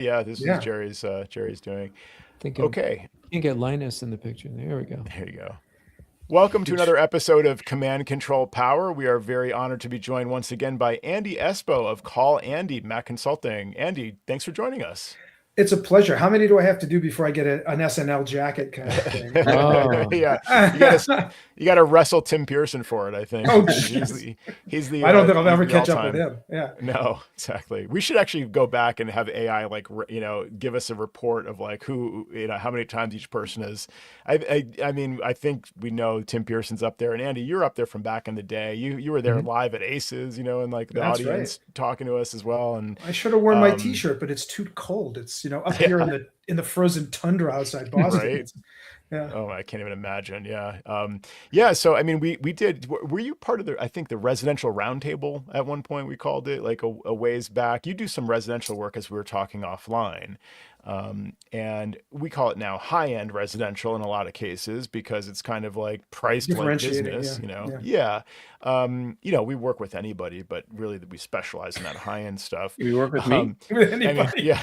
Yeah, this is Yeah. Jerry's doing. Think of Okay, can't get Linus in the picture. There we go. there you go. Welcome to Good. another episode of Command Control Power. We are very honored to be joined once again by Andy Espo of Call Andy Mac Consulting. Andy, thanks for joining us. It's a pleasure. How many do I have to do before I get an SNL jacket kind of thing? Oh, Yeah, you gotta wrestle Tim Pearson for it. I think Oh, he's the I don't think I'll he's ever the catch up with all-time. him. Yeah. No, exactly. We should actually go back and have AI give us a report of like who how many times each person is. I mean I think we know Tim Pearson's up there, and Andy, you're up there from back in the day. You were there Mhm. live at Aces, and like the That's right. audience talking to us as well. And I should have worn my um, T-shirt, but it's too cold. It's up here yeah, in the frozen tundra outside Boston. right. Yeah. Oh, I can't even imagine. Yeah. Yeah. So, I mean, we did, were you part of I think the residential roundtable at one point we called it like a ways back. You do some residential work as we were talking offline. And we call it now high-end residential in a lot of cases because it's kind of like priced like Differentiating. business, Yeah. Yeah. Yeah. We work with anybody, but really we specialize in that high-end stuff. You work with me? With I mean, anybody. yeah.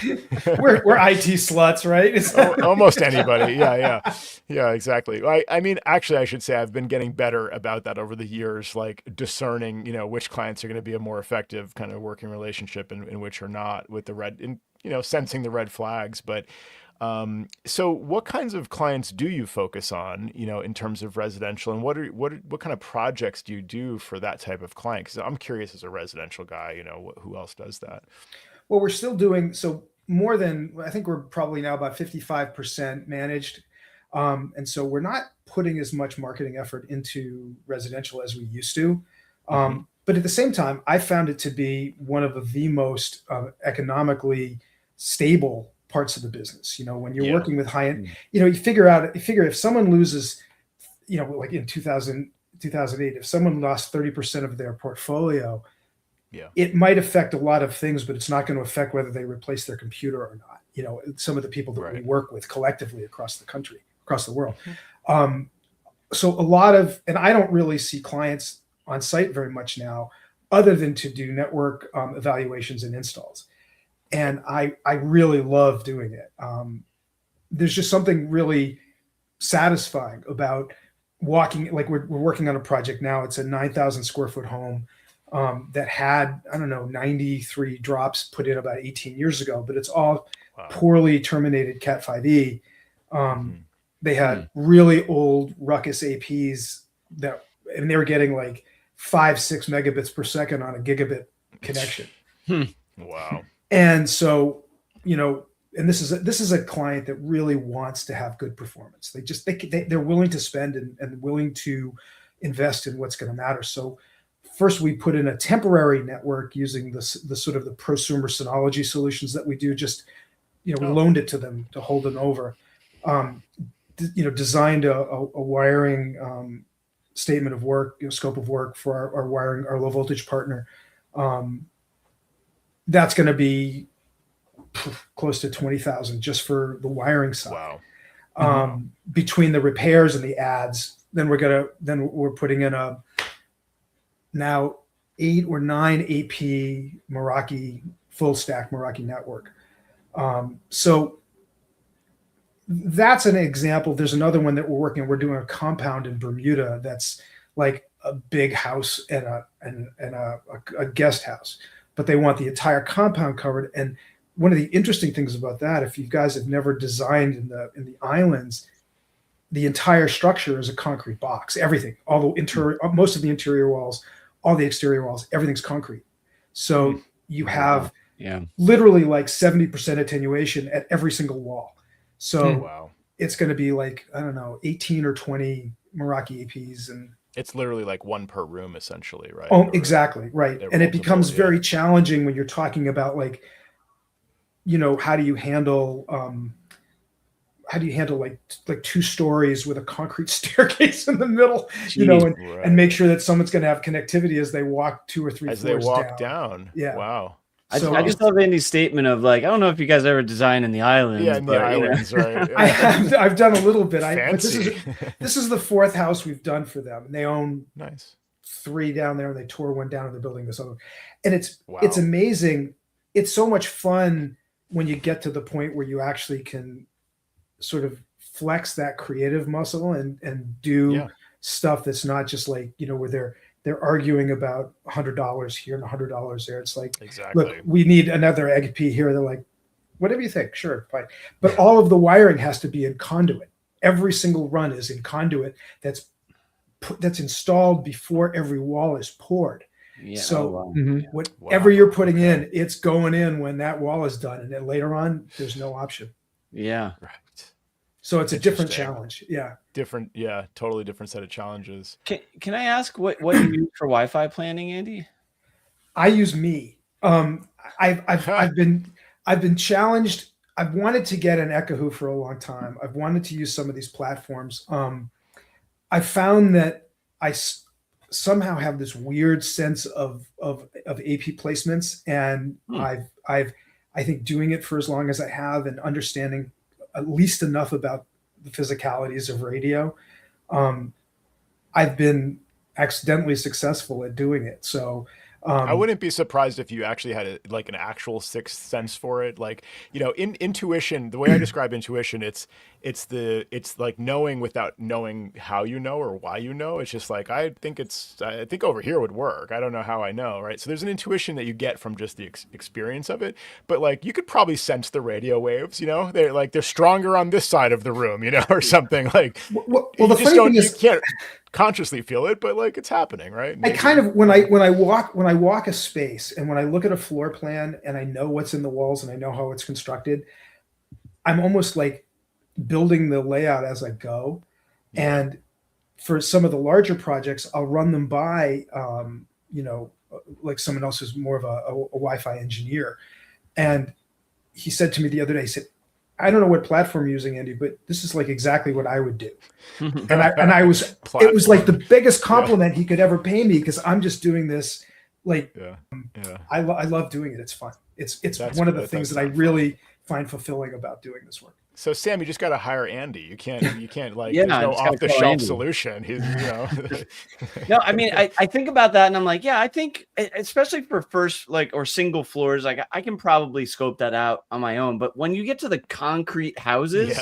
We're IT sluts, right? Almost anybody. Yeah, exactly. I mean, actually, I should say I've been getting better about that over the years, like discerning, which clients are going to be a more effective kind of working relationship and which are not with the sensing the red flags. But so what kinds of clients do you focus on, in terms of residential, and what kind of projects do you do for that type of client? Because I'm curious as a residential guy, who else does that? Well, we're still doing so more than I think we're probably now about 55% managed. And so we're not putting as much marketing effort into residential as we used to. Hmm. But at the same time, I found it to be one of the most economically stable parts of the business. When you're Yeah. working with high end, you figure if someone loses, like in 2008, if someone lost 30% of their portfolio, Yeah. it might affect a lot of things, but it's not going to affect whether they replace their computer or not. Some of the people that we Right. work with collectively across the country, across the world. Mhm. So a lot of, and I don't really see clients on site very much now, other than to do network evaluations and installs. And I really love doing it. There's just something really satisfying about walking, like we're working on a project now. It's a 9,000 square foot home that had, I don't know, 93 drops put in about 18 years ago, but it's all Wow. poorly terminated Cat 5e. Hmm. They had really old Ruckus APs and they were getting like 5-6 megabits per second on a gigabit connection. Wow. And so, and this is a client that really wants to have good performance. They're willing to spend and willing to invest in what's going to matter. So first we put in a temporary network using the sort of the prosumer Synology solutions that we do. Just, we loaned it to them to hold them over. Designed a wiring statement of work, scope of work for our wiring, our low voltage partner. That's going to be close to 20,000 just for the wiring side. Wow. Between the repairs and the ads, then we're putting in a now 8 or 9 AP Meraki full stack Meraki network. So that's an example. There's another one that we're working on. We're doing a compound in Bermuda that's like a big house and a guest house, but they want the entire compound covered. And one of the interesting things about that, if you guys have never designed in the islands, the entire structure is a concrete box. Everything, all the interior, most of the interior walls, all the exterior walls, everything's concrete. So you have literally like 70% attenuation at every single wall. So Wow. it's going to be like, I don't know, 18 or 20 Meraki APs. And It's literally like one per room essentially, right? oh, exactly. Right. And it becomes multiple, very challenging when you're talking about like, how do you handle like 2 stories with a concrete staircase in the middle, Right. and make sure that someone's going to have connectivity as they walk 2 or 3 As floors they walk down. Yeah. Wow. I So just love Andy's statement of like, I don't know if you guys ever design in the islands. Yeah, in the but, islands, right? I've done a little bit. But Fancy. this is the 4th house we've done for them, and they own Nice. 3 down there, and they tore one down, and they're building this other. And it's Wow. amazing. It's so much fun when you get to the point where you actually can sort of flex that creative muscle and do Yeah. stuff that's not just like, where they're arguing about $100 here and $100 there. It's like, look, Exactly. we need another egg pea here. They're like, whatever you think, sure, fine. But all of the wiring has to be in conduit. Every single run is in conduit that's installed before every wall is poured. Yeah. So wow. whatever you're putting in, it's going in when that wall is done, and then later on, there's no option. Yeah. Right. So it's a different Interesting. challenge. Yeah. Different. Yeah. Totally different set of challenges. Can I ask what you use for Wi-Fi planning, Andy? I use me. I've been challenged. I've wanted to get an Ekahau for a long time. I've wanted to use some of these platforms. I found that I somehow have this weird sense of AP placements, and I think doing it for as long as I have and understanding at least enough about the physicalities of radio, I've been accidentally successful at doing it. So I wouldn't be surprised if you actually had an actual sixth sense for it. Like, in intuition, the way I describe intuition, it's like knowing without knowing how you know or why you know. It's just like, I think over here would work. I don't know how I know, right? So there's an intuition that you get from just the experience of it. But like, you could probably sense the radio waves, they're stronger on this side of the room, or something like. Well, the funny thing is, you can't consciously feel it, but like it's happening, right? Maybe. I kind of when I walk a space and when I look at a floor plan and I know what's in the walls and I know how it's constructed, I'm almost like building the layout as I go. Yeah. And for some of the larger projects, I'll run them by like someone else who's more of a Wi-Fi engineer. And he said to me the other day, he said, I don't know what platform you're using, Andy, but this is like exactly what I would do. and I was, it was like the biggest compliment he could ever pay me, because I'm just doing this. Like, I love doing it. It's fun. It's one of the things that I really find fulfilling about doing this work. So Sam, you just got to hire Andy. You can't like, there's no off the shelf solution. He's, No, I mean, I think about that and I'm like, yeah, I think especially for first or single floors, like I can probably scope that out on my own. But when you get to the concrete houses,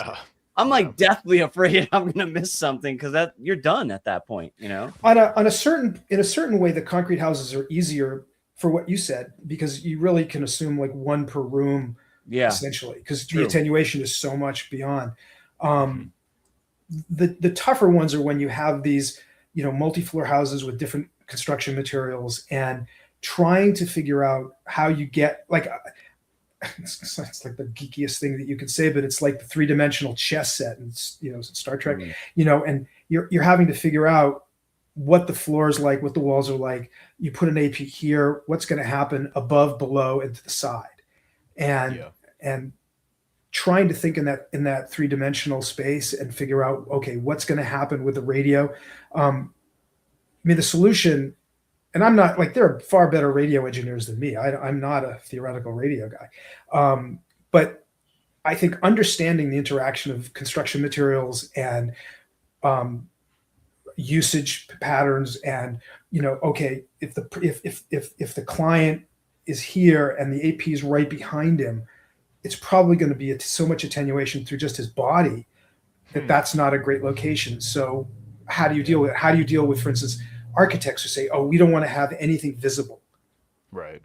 I'm like deathly afraid I'm going to miss something, because that you're done at that point, in a certain way, the concrete houses are easier for what you said, because you really can assume like one per room. Yeah, essentially, because the attenuation is so much beyond. The tougher ones are when you have these, multi-floor houses with different construction materials, and trying to figure out how you get like it's like the geekiest thing that you could say, but it's like the three-dimensional chess set and Star Trek, and you're having to figure out what the floor is like, what the walls are like. You put an AP here, what's going to happen above, below, and to the side. And trying to think in that three-dimensional space and figure out, okay, what's going to happen with the radio. I mean, the solution, and I'm not like, there are far better radio engineers than me. I'm not a theoretical radio guy. But I think understanding the interaction of construction materials and usage patterns, and okay, if the client is here and the AP is right behind him, it's probably going to be so much attenuation through just his body that's not a great location. So how do you deal with it? How do you deal with, for instance, architects who say, oh, we don't want to have anything visible. Right.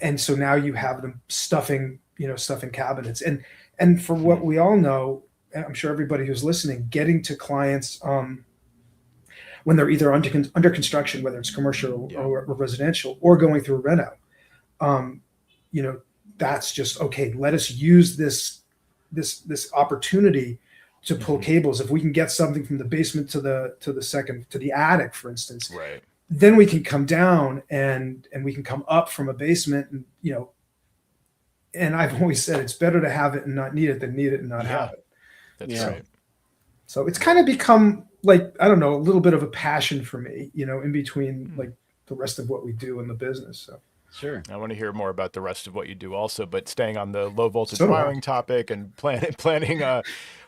And so now you have them stuffing cabinets. And for what we all know, I'm sure everybody who's listening, getting to clients when they're either under construction, whether it's commercial or residential, or going through a reno, that's just, okay, let us use this opportunity to pull cables. If we can get something from the basement to the attic, for instance, right, then we can come down and we can come up from a basement, and and I've always said it's better to have it and not need it than need it and not have it. That's right. So it's kind of become like, I don't know, a little bit of a passion for me, in between like the rest of what we do in the business. So. Sure. I want to hear more about the rest of what you do also, but staying on the low voltage wiring topic and planning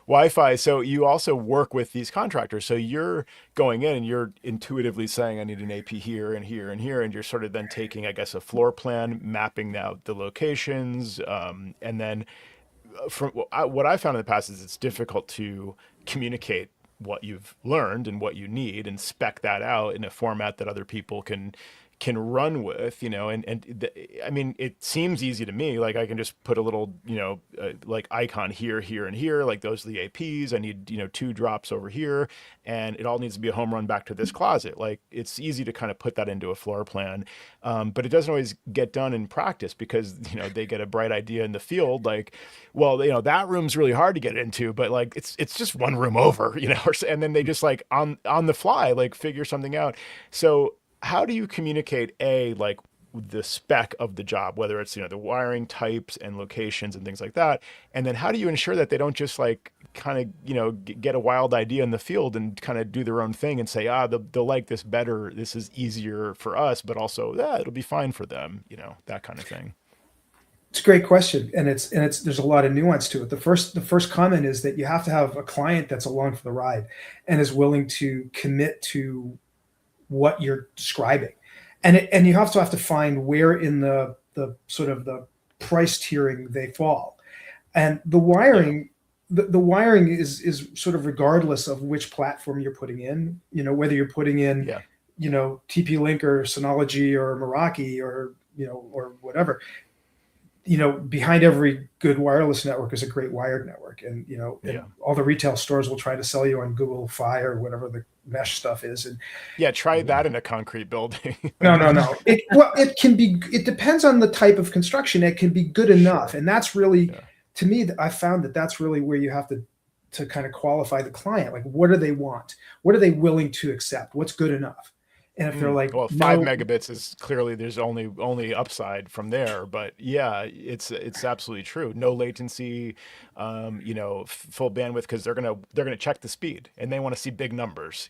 Wi-Fi. So you also work with these contractors. So you're going in and you're intuitively saying, I need an AP here and here and here. And you're sort of then taking, I guess, a floor plan, mapping out the locations. And then from what I found in the past is it's difficult to communicate what you've learned and what you need and spec that out in a format that other people can run with, I mean, it seems easy to me. Like I can just put a little, like icon here, here, and here. Like those are the APs. I need, 2 drops over here, and it all needs to be a home run back to this closet. Like it's easy to kind of put that into a floor plan, but it doesn't always get done in practice because they get a bright idea in the field. Like, well, that room's really hard to get into, but like it's just one room over, and then they just like on the fly like figure something out. So how do you communicate like the spec of the job, whether it's the wiring types and locations and things like that, and then how do you ensure that they don't just like kind of get a wild idea in the field and kind of do their own thing and say they'll like this better, this is easier for us, but also it'll be fine for them, that kind of thing. It's a great question, and it's there's a lot of nuance to it. The first comment is that you have to have a client that's along for the ride and is willing to commit to what you're describing, and you also have to find where in the sort of the price tiering they fall. And the wiring, the wiring is sort of regardless of which platform you're putting in. Whether you're putting in, TP-Link or Synology or Meraki or or whatever. Behind every good wireless network is a great wired network, and and all the retail stores will try to sell you on Google Fi or whatever the mesh stuff is. And try that in a concrete building. no. It can be. It depends on the type of construction. It can be good enough, and that's really, to me, I found that's really where you have to kind of qualify the client. Like, what do they want? What are they willing to accept? What's good enough? And if they're like, well, 5 megabits is clearly there's only upside from there, but it's absolutely true. No latency, full bandwidth, because they're gonna check the speed and they want to see big numbers.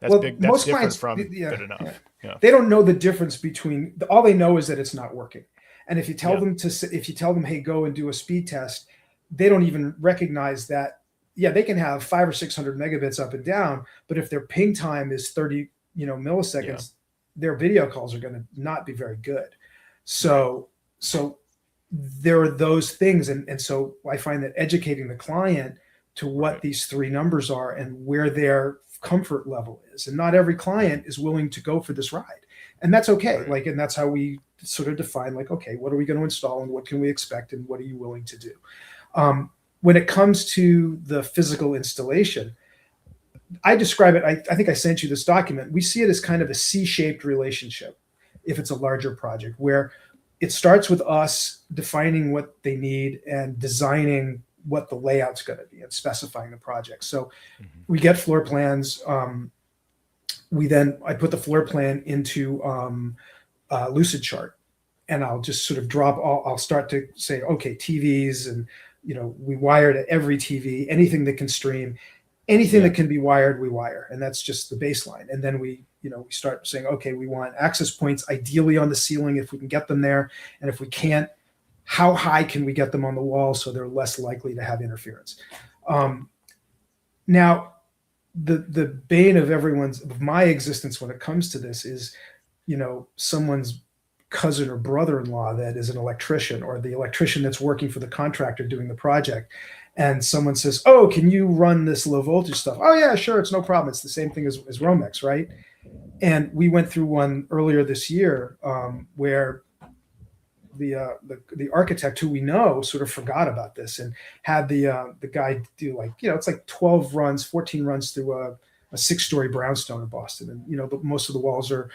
That's big. That's different clients, from good enough. Yeah. They don't know the difference between. All they know is that it's not working. And if you tell them, hey, go and do a speed test, they don't even recognize that. Yeah, they can have 500 or 600 megabits up and down, but if their ping time is 30 milliseconds, their video calls are going to not be very good. So there are those things. And so I find that educating the client to what these 3 numbers are and where their comfort level is. And not every client is willing to go for this ride. And that's okay. Right. Like, and that's how we sort of define, like, okay, what are we going to install and what can we expect and what are you willing to do? When it comes to the physical installation, I describe it, I think I sent you this document. We see it as kind of a C-shaped relationship if it's a larger project, where it starts with us defining what they need and designing what the layout's going to be and specifying the project. So we get floor plans. I put the floor plan into Lucid Chart, and I'll just sort of I'll start to say, okay, TVs, and we wire to every TV, anything that can stream. Anything that can be wired, we wire, and that's just the baseline. And then we start saying, okay, we want access points ideally on the ceiling if we can get them there, and if we can't, how high can we get them on the wall so they're less likely to have interference? Now, the bane of my existence when it comes to this is, someone's cousin or brother-in-law that is an electrician, or the electrician that's working for the contractor doing the project. And someone says, oh, can you run this low voltage stuff? Oh yeah, sure. It's no problem. It's the same thing as Romex, right? And we went through one earlier this year where the architect who we know sort of forgot about this and had the guy do it's like 12 runs, 14 runs through a 6-story brownstone in Boston. And, most of the walls are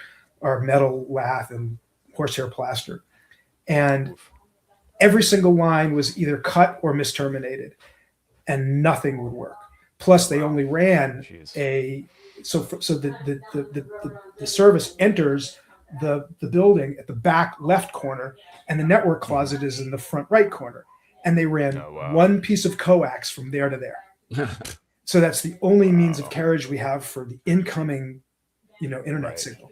metal lath and horsehair plaster. And every single line was either cut or misterminated, and nothing would work. Plus, they only ran the service enters the building at the back left corner, and the network closet is in the front right corner. And they ran one piece of coax from there to there. So that's the only means of carriage we have for the incoming, internet signal.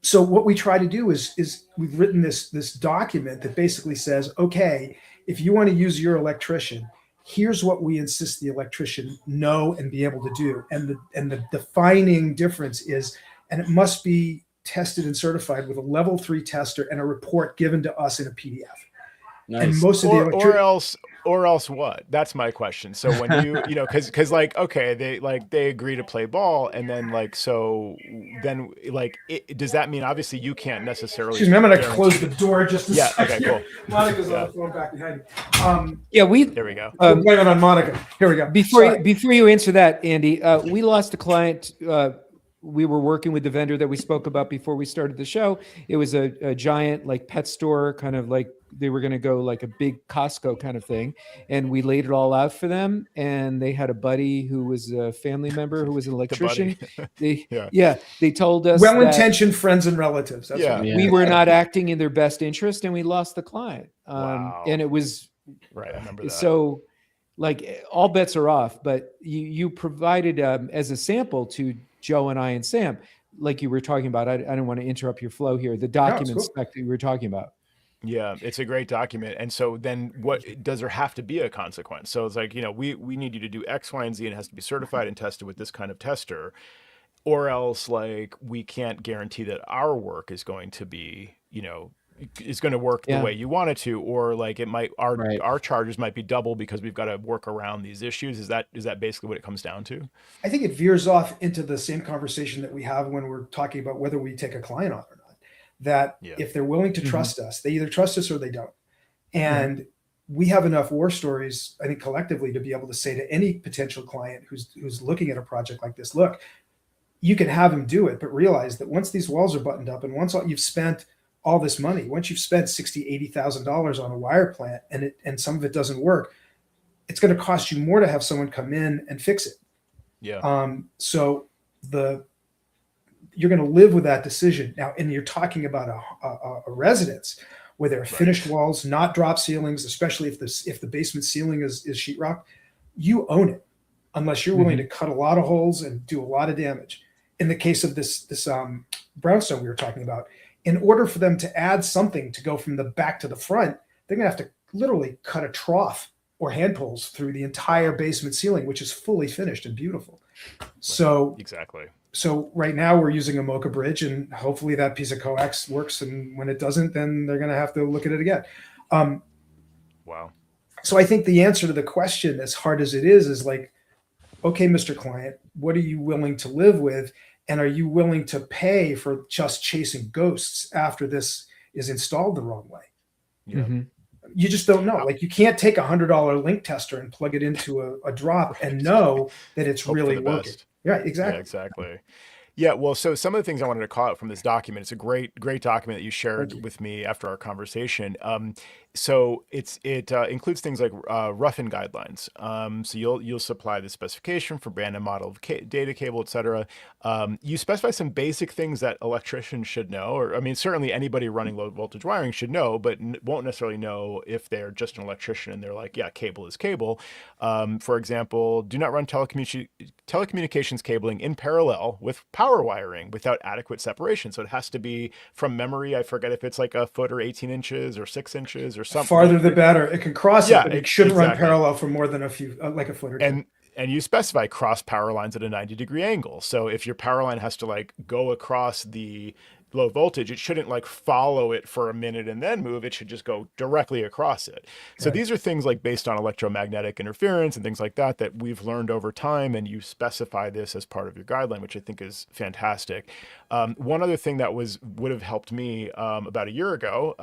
So what we try to do is we've written this document that basically says, okay, if you want to use your electrician, here's what we insist the electrician know and be able to do. And the defining difference is, and it must be tested and certified with a level 3 tester and a report given to us in a PDF. Nice. And most of the or else what? That's my question. So when you know, because like, okay, they agree to play ball, and then like, so then like, does that mean obviously you can't necessarily? Excuse me, I'm going to close the door just a Yeah. second. Okay. Cool. Monica's on the phone back behind me. There we go. We're blaming on Monica. Here we go. Before you answer that, Andy, we lost a client. We were working with the vendor that we spoke about before we started the show. It was a giant like pet store, kind of like they were going to go like a big Costco kind of thing. And we laid it all out for them. And they had a buddy who was a family member who was an electrician. They told us well-intentioned friends and relatives. That's Yeah. what we were not acting in their best interest, and we lost the client. Wow. And it was Right. I remember that. so like all bets are off, but you provided as a sample to Joe and I and Sam, like you were talking about. I don't want to interrupt your flow here. The document spec that you were talking about. Yeah, it's a great document. And so then what does there have to be a consequence? So it's like, you know, we need you to do X, Y, and Z, and it has to be certified and tested with this kind of tester, or else like we can't guarantee that our work is going to be, you know, is going to work the way you want it to, or like it might, our charges might be double because we've got to work around these issues. Is that basically what it comes down to? I think it veers off into the same conversation that we have when we're talking about whether we take a client on or not. That if they're willing to trust us, they either trust us or they don't. And we have enough war stories, I think, collectively to be able to say to any potential client who's looking at a project like this, look, you can have them do it, but realize that once these walls are buttoned up and once you've spent all this money, once you've spent $60,000, $80,000 on a wire plant and some of it doesn't work, it's going to cost you more to have someone come in and fix it. Yeah. So you're going to live with that decision now. And you're talking about a residence where there are finished walls, not drop ceilings, especially if the basement ceiling is sheetrock. You own it, unless you're willing to cut a lot of holes and do a lot of damage. In the case of this brownstone we were talking about, in order for them to add something to go from the back to the front, they're going to have to literally cut a trough or hand pulls through the entire basement ceiling, which is fully finished and beautiful. So So right now we're using a Mocha bridge, and hopefully that piece of coax works. And when it doesn't, then they're going to have to look at it again. Wow. So I think the answer to the question, as hard as it is like, okay, Mr. Client, what are you willing to live with? And are you willing to pay for just chasing ghosts after this is installed the wrong way? Yeah. You just don't know. Like, you can't take $100 link tester and plug it into a drop and know that it's really working. Yeah, exactly. Yeah, exactly. Yeah, well, so some of the things I wanted to call out from this document, it's a great document that you shared with me after our conversation. So it includes things like rough-in guidelines. So you'll supply the specification for brand and model of data cable, et cetera. You specify some basic things that electricians should know, or I mean, certainly anybody running low voltage wiring should know, but won't necessarily know if they're just an electrician and they're like, yeah, cable is cable. For example, do not run telecommunications cabling in parallel with power wiring without adequate separation. So it has to be, from memory, I forget if it's like a foot or 18 inches or 6 inches or something. Farther the better. It can cross it, but it shouldn't run parallel for more than a few, like a foot or two. And you specify cross power lines at a 90-degree angle. So if your power line has to like go across the low voltage, it shouldn't like follow it for a minute and then move. It should just go directly across it. So these are things like based on electromagnetic interference and things like that we've learned over time, and you specify this as part of your guideline, which I think is fantastic. One other thing that would have helped me about a year ago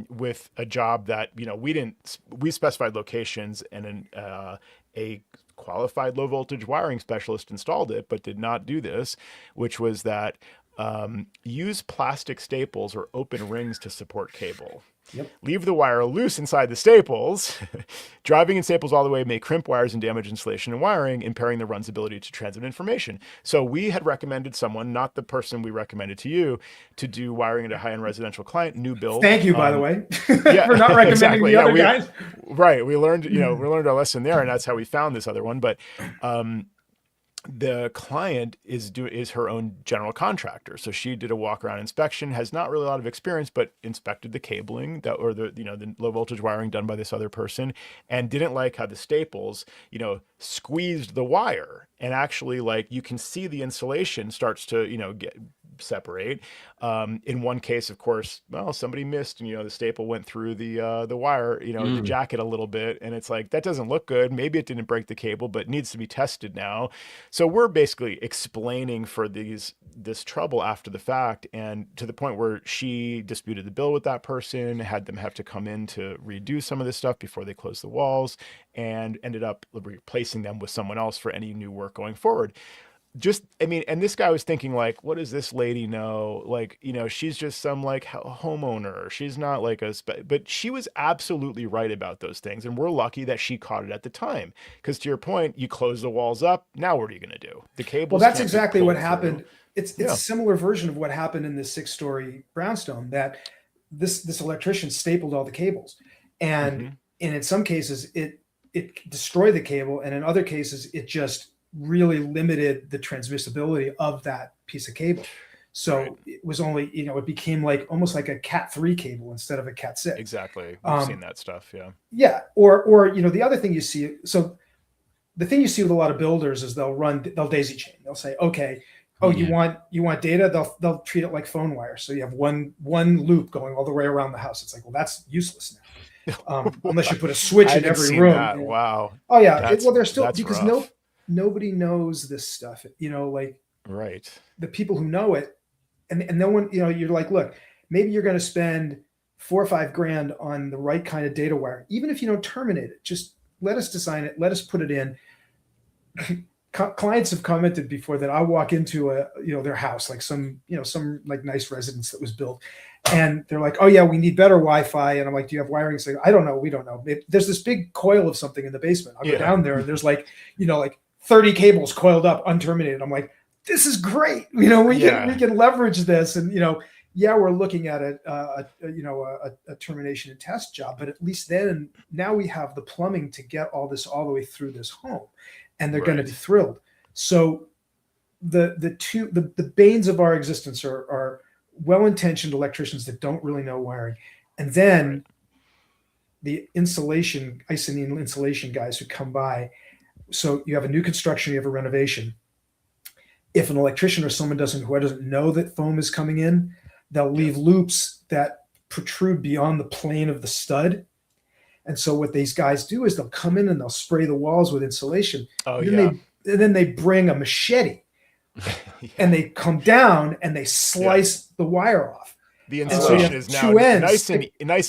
with a job that, you know, we specified locations, and a qualified low voltage wiring specialist installed it, but did not do this, which was that use plastic staples or open rings to support cable. Leave the wire loose inside the staples. Driving in staples all the way may crimp wires and damage insulation and wiring, impairing the run's ability to transmit information. So we had recommended someone, not the person we recommended to you, to do wiring at a high-end residential client, new build. Thank you, by the way, for not recommending the other guys. Right. We learned, we learned our lesson there, and that's how we found this other one. But the client is her own general contractor. So she did a walk around inspection, has not really a lot of experience, but inspected the cabling that, or the, the low voltage wiring done by this other person, and didn't like how the staples, squeezed the wire. And actually, like, you can see the insulation starts to, get separate. In one case, of course, well, somebody missed, and the staple went through the wire, the jacket a little bit, and it's like, that doesn't look good. Maybe it didn't break the cable, but it needs to be tested now. So we're basically explaining for this trouble after the fact, and to the point where she disputed the bill with that person, had them have to come in to redo some of this stuff before they closed the walls, and ended up replacing them with someone else for any new work going forward. And this guy was thinking, like, what does this lady know? Like, she's just some like homeowner. She's not like but she was absolutely right about those things. And we're lucky that she caught it at the time. Because to your point, you close the walls up. Now, what are you going to do? The cables. Well, that's exactly what happened. It's a similar version of what happened in the 6-story brownstone, that this electrician stapled all the cables. And in some cases, it destroyed the cable. And in other cases, it just really limited the transmissibility of that piece of cable. So it was only, it became like almost like a Cat 3 cable instead of a Cat 6. Exactly. We've seen that stuff. Yeah. Yeah. Or, the other thing you see, so the thing you see with a lot of builders is they'll daisy chain. They'll say, okay, you want data? They'll treat it like phone wire. So you have one loop going all the way around the house. It's like, well, that's useless now. Unless you put a switch in every room. That. Wow. Oh yeah. There's still, because nobody knows this stuff, right. The people who know it, and no one, you're like, look, maybe you're going to spend $4 or $5 grand on the right kind of data wire. Even if you don't terminate it, just let us design it. Let us put it in. Clients have commented before that I walk into their house, like some like nice residence that was built, and they're like, oh yeah, we need better Wi-Fi. And I'm like, do you have wiring? It's like, I don't know. We don't know. There's this big coil of something in the basement. I'll go down there and there's like 30 cables coiled up, unterminated. I'm like, this is great. We can leverage this. And, we're looking at a termination and test job, but at least now we have the plumbing to get all this all the way through this home, and they're going to be thrilled. So the banes of our existence are well-intentioned electricians that don't really know wiring. And then the insulation, Icynene insulation guys who come by. So you have a new construction, you have a renovation. If an electrician or someone who doesn't know that foam is coming in, they'll leave loops that protrude beyond the plane of the stud. And so what these guys do is they'll come in and they'll spray the walls with insulation. And then they bring a machete and they come down and they slice the wire off. The insulation is now nice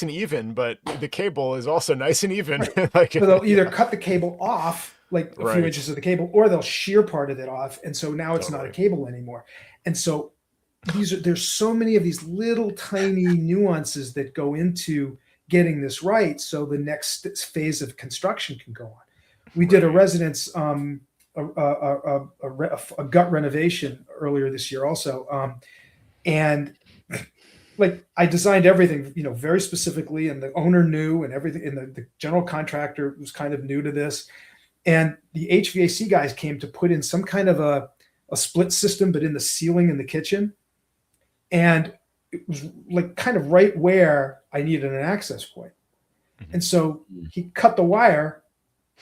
and even, but the cable is also nice and even. So they'll either cut the cable off, like a few inches of the cable, or they'll shear part of it off. And so now it's not a cable anymore. And so there's so many of these little tiny nuances that go into getting this right. So the next phase of construction can go on. We did a residence, a gut renovation earlier this year also. And like I designed everything, very specifically, and the owner knew, and everything, and the general contractor was kind of new to this. And the HVAC guys came to put in some kind of a split system, but in the ceiling in the kitchen. And it was like kind of right where I needed an access point. And so he cut the wire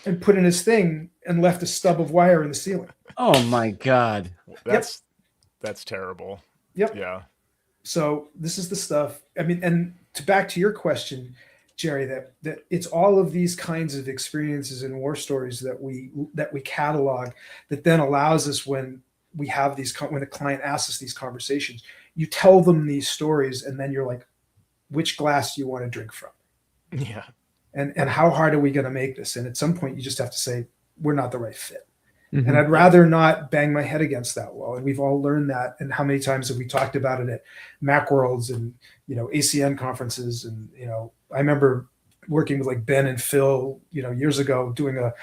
and put in his thing and left a stub of wire in the ceiling. Oh my God. That's terrible. Yep. Yeah. So this is the stuff. I mean, and back to your question, Jerry, that it's all of these kinds of experiences and war stories that we catalog that then allows us, when we have when the client asks us these conversations, you tell them these stories, and then you're like, which glass do you want to drink from? Yeah. And how hard are we going to make this? And at some point you just have to say, we're not the right fit. And I'd rather not bang my head against that wall. And we've all learned that. And how many times have we talked about it at Macworlds and, ACN conferences? And, I remember working with like Ben and Phil, years ago, doing a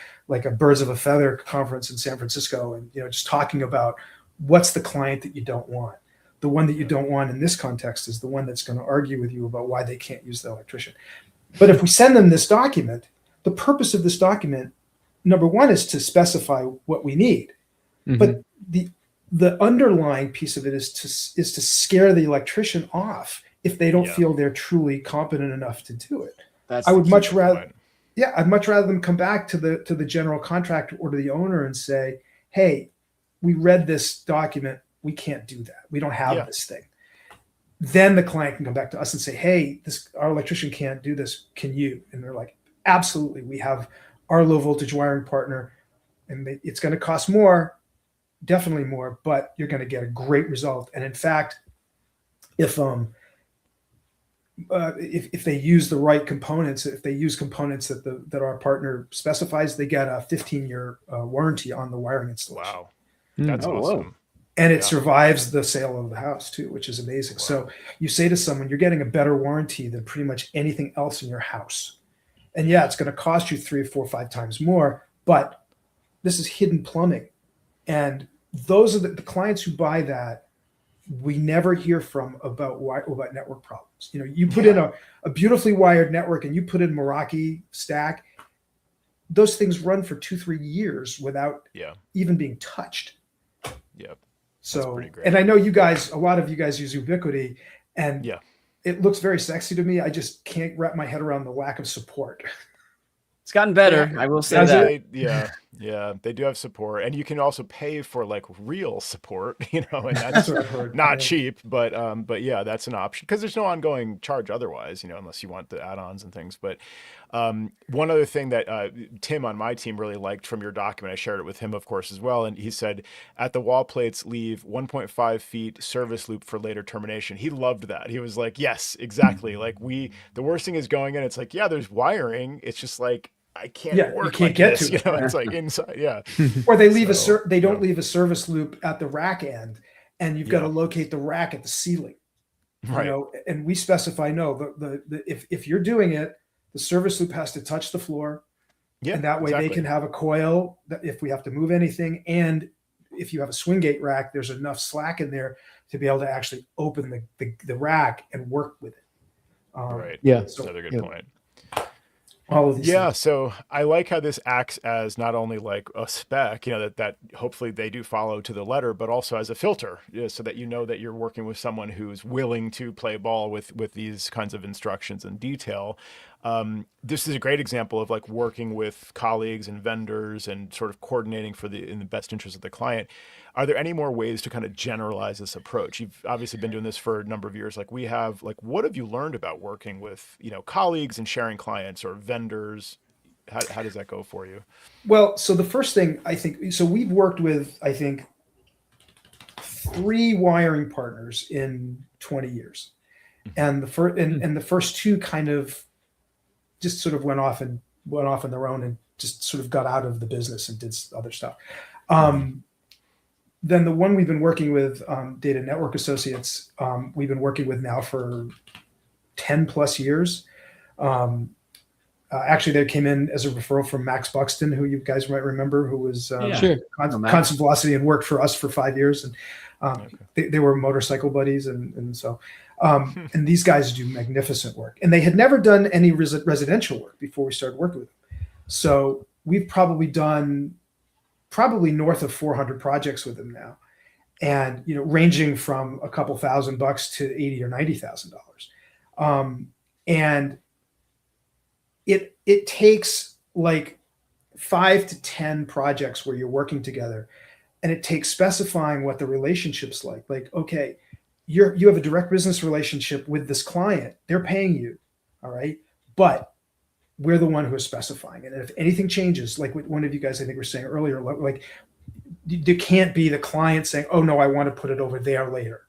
Birds of a Feather conference in San Francisco. And, just talking about what's the client that you don't want. The one that you don't want in this context is the one that's going to argue with you about why they can't use the electrician. But if we send them this document, the purpose of this document, number one, is to specify what we need. But the underlying piece of it is to scare the electrician off if they don't feel they're truly competent enough to do it. That's I would much Good rather, point. I'd much rather them come back to the general contractor or to the owner and say, hey, we read this document. We can't do that. We don't have this thing. Then the client can come back to us and say, hey, our electrician can't do this. Can you? And they're like, absolutely. We have our low voltage wiring partner, and it's going to cost more, definitely more, but you're going to get a great result. And in fact, if they use the right components, if they use components that our partner specifies, they get a 15-year warranty on the wiring installation. Wow. That's awesome. And it survives the sale of the house too, which is amazing. Wow. So you say to someone, you're getting a better warranty than pretty much anything else in your house. And it's going to cost you 3, 4, 5 times more, but this is hidden plumbing. And those are the clients who buy that we never hear from about network problems. You put in a beautifully wired network and you put in Meraki stack, those things run for 2-3 years without even being touched. Yep. So, and I know a lot of you guys use Ubiquity, and it looks very sexy to me. I just can't wrap my head around the lack of support. It's gotten better. I will say that. They do have support, and you can also pay for like real support, and that's not cheap, but that's an option because there's no ongoing charge otherwise, unless you want the add-ons and things. But one other thing that Tim on my team really liked from your document, I shared it with him, of course, as well. And he said, at the wall plates, leave 1.5 feet service loop for later termination. He loved that. He was like, yes, exactly. Like the worst thing is going in. It's like, there's wiring. It's just like, I can't work. You can't like get this, to it. It's like inside. Or they leave they don't leave a service loop at the rack end, and you've got to locate the rack at the ceiling. Right. And we specify if you're doing it, the service loop has to touch the floor. And that way they can have a coil that if we have to move anything. And if you have a swing gate rack, there's enough slack in there to be able to actually open the rack and work with it. Right. That's another good point. All of these things. So I like how this acts as not only like a spec, that hopefully they do follow to the letter, but also as a filter, so that that you're working with someone who's willing to play ball with these kinds of instructions and detail. This is a great example of like working with colleagues and vendors and sort of coordinating in the best interest of the client. Are there any more ways to kind of generalize this approach? You've obviously been doing this for a number of years. Like we have, what have you learned about working with, colleagues and sharing clients or vendors? How does that go for you? Well, so the first thing we've worked with, 3 wiring partners in 20 years. And the first 2 kind of just sort of went off on their own and just sort of got out of the business and did other stuff. Then the one we've been working with, Data Network Associates, we've been working with now for 10 plus years. Actually, they came in as a referral from Max Buxton, who you guys might remember, who was Constant Velocity and worked for us for 5 years. And they were motorcycle buddies. And so and these guys do magnificent work. And they had never done any residential work before we started working with them. So we've probably done north of 400 projects with them now, and ranging from a couple $1,000 to $80,000 or $90,000. And it takes like 5 to 10 projects where you're working together, and it takes specifying what the relationship's like. Like, okay, you have a direct business relationship with this client. They're paying you, all right, but we're the one who is specifying it. And if anything changes, like what one of you guys, I think, were saying earlier, like you can't be the client saying, oh no, I want to put it over there later,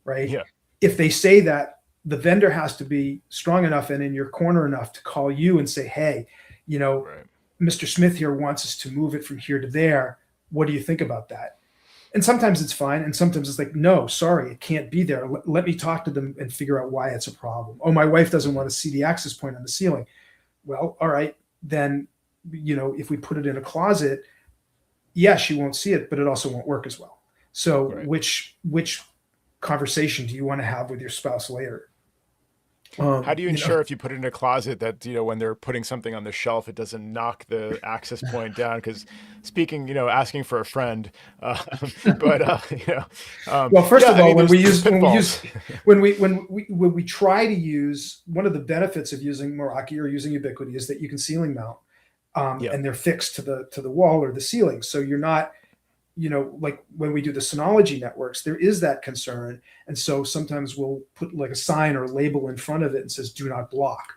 right? Yeah. If they say that, the vendor has to be strong enough and in your corner enough to call you and say, hey, Mr. Smith here wants us to move it from here to there. What do you think about that? And sometimes it's fine. And sometimes it's like, no, sorry, it can't be there. Let me talk to them and figure out why it's a problem. Oh, my wife doesn't want to see the access point on the ceiling. Well, all right, then, if we put it in a closet, she won't see it, but it also won't work as well. So which conversation do you want to have with your spouse later? How do you ensure if you put it in a closet that, when they're putting something on the shelf, it doesn't knock the access point down? Because speaking, asking for a friend, but well, first of all, when we pitfalls. when we try to use, one of the benefits of using Meraki or using Ubiquiti is that you can ceiling mount, and they're fixed to the wall or the ceiling, so you're not, like when we do the Synology networks, there is that concern. And so sometimes we'll put like a sign or a label in front of it and says, do not block,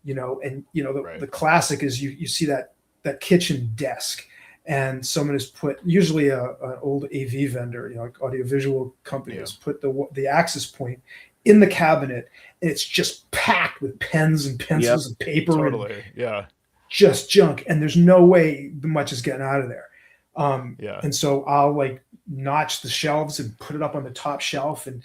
the classic is you see that kitchen desk, and someone has put, usually an old AV vendor, like audiovisual company, has put the access point in the cabinet, and it's just packed with pens and pencils and paper and just junk. And there's no way much is getting out of there. And so I'll like notch the shelves and put it up on the top shelf and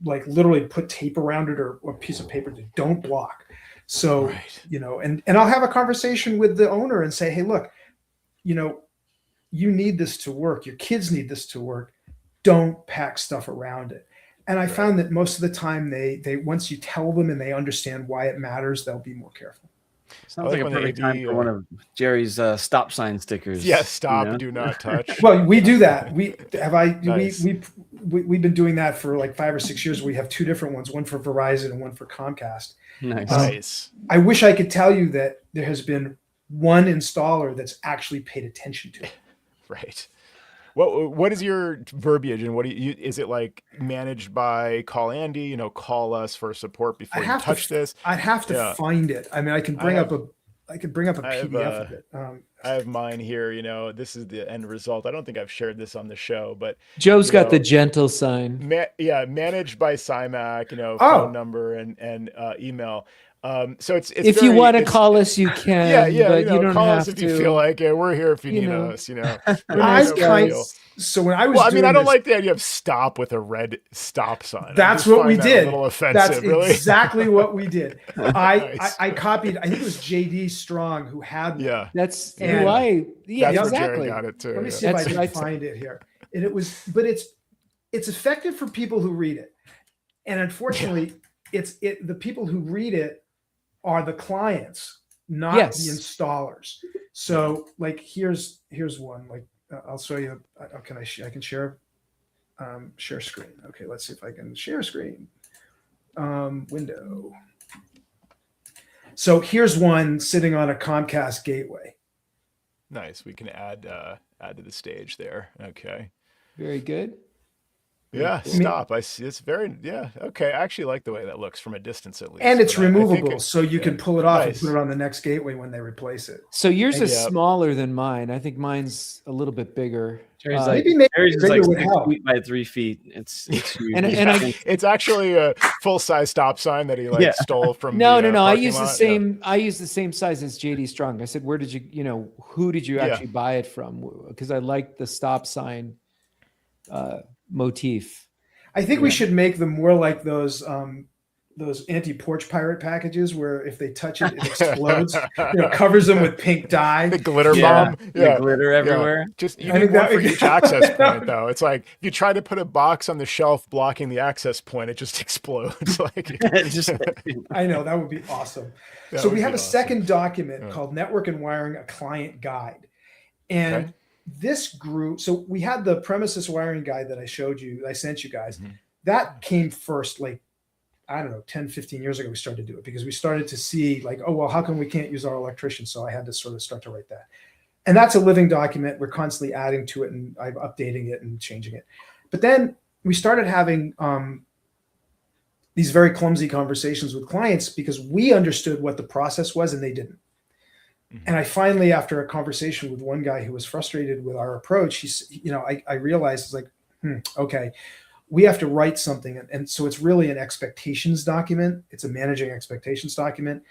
like literally put tape around it or a piece of paper that don't block. So, and I'll have a conversation with the owner and say, hey, look, you need this to work. Your kids need this to work. Don't pack stuff around it. And I found that most of the time they once you tell them and they understand why it matters, they'll be more careful. Sounds like a perfect time for one of Jerry's stop sign stickers. Yes, stop, do not touch. Well, we do that. We've been doing that for like 5 or 6 years. We have 2 different ones, one for Verizon and one for Comcast. Nice. I wish I could tell you that there has been one installer that's actually paid attention to it. Right. What is your verbiage, and what do you, is it like managed by call Andy, call us for support before you touch this? I'd have to find it. I mean, I can bring up a PDF of it. I have mine here. This is the end result. I don't think I've shared this on the show, but Joe's got the gentle sign. Managed by CIMAC, phone number and email. So it's if you want to call us, you can. But you don't call have us if to. you feel like it. We're here if you need us. So when I was, I don't like the idea of stop with a red stop sign. That's what we did. A little offensive. That's exactly what we did. I copied. I think it was JD Strong who had one. Yeah, that's who that's exactly. Jerry got it too. Let me see if I can find it here. And it was, but it's effective for people who read it, and unfortunately, the people who read it are the clients, not the installers. So like here's one. Like I'll show you. I can share share screen. Okay, let's see if I can share screen. Window. So here's one sitting on a Comcast gateway. Nice. We can add to the stage there. Okay. Very good. Yeah, stop. I see. It's very, okay. I actually like the way that looks from a distance, at least. And it's removable, so you can pull it off and put it on the next gateway when they replace it. So yours is smaller than mine. I think mine's a little bit bigger. Jerry's like 6 feet by 3 feet. It's huge. and it's actually a full-size stop sign that he stole from. No. I use the same. I use the same size as JD Strong. I said, where did you, who did you actually buy it from? Because I like the stop sign motif. I think we should make them more like those anti-porch pirate packages where if they touch it, it explodes. Covers them with pink dye. The glitter bomb. The glitter everywhere. Just you need one for each access point, though. It's like if you try to put a box on the shelf blocking the access point, it just explodes. I know, that would be awesome. So we have a second document called Network and Wiring, a Client Guide. And this grew, so we had the premises wiring guide that I sent you guys. That came first, like, I don't know, 10, 15 years ago, we started to do it because we started to see like, oh, well, how come we can't use our electricians? So I had to sort of start to write that. And that's a living document. We're constantly adding to it and I'm updating it and changing it. But then we started having these very clumsy conversations with clients because we understood what the process was and they didn't. And I finally, after a conversation with one guy who was frustrated with our approach, I realized it's like, okay, we have to write something. And so it's really an expectations document. It's a managing expectations document.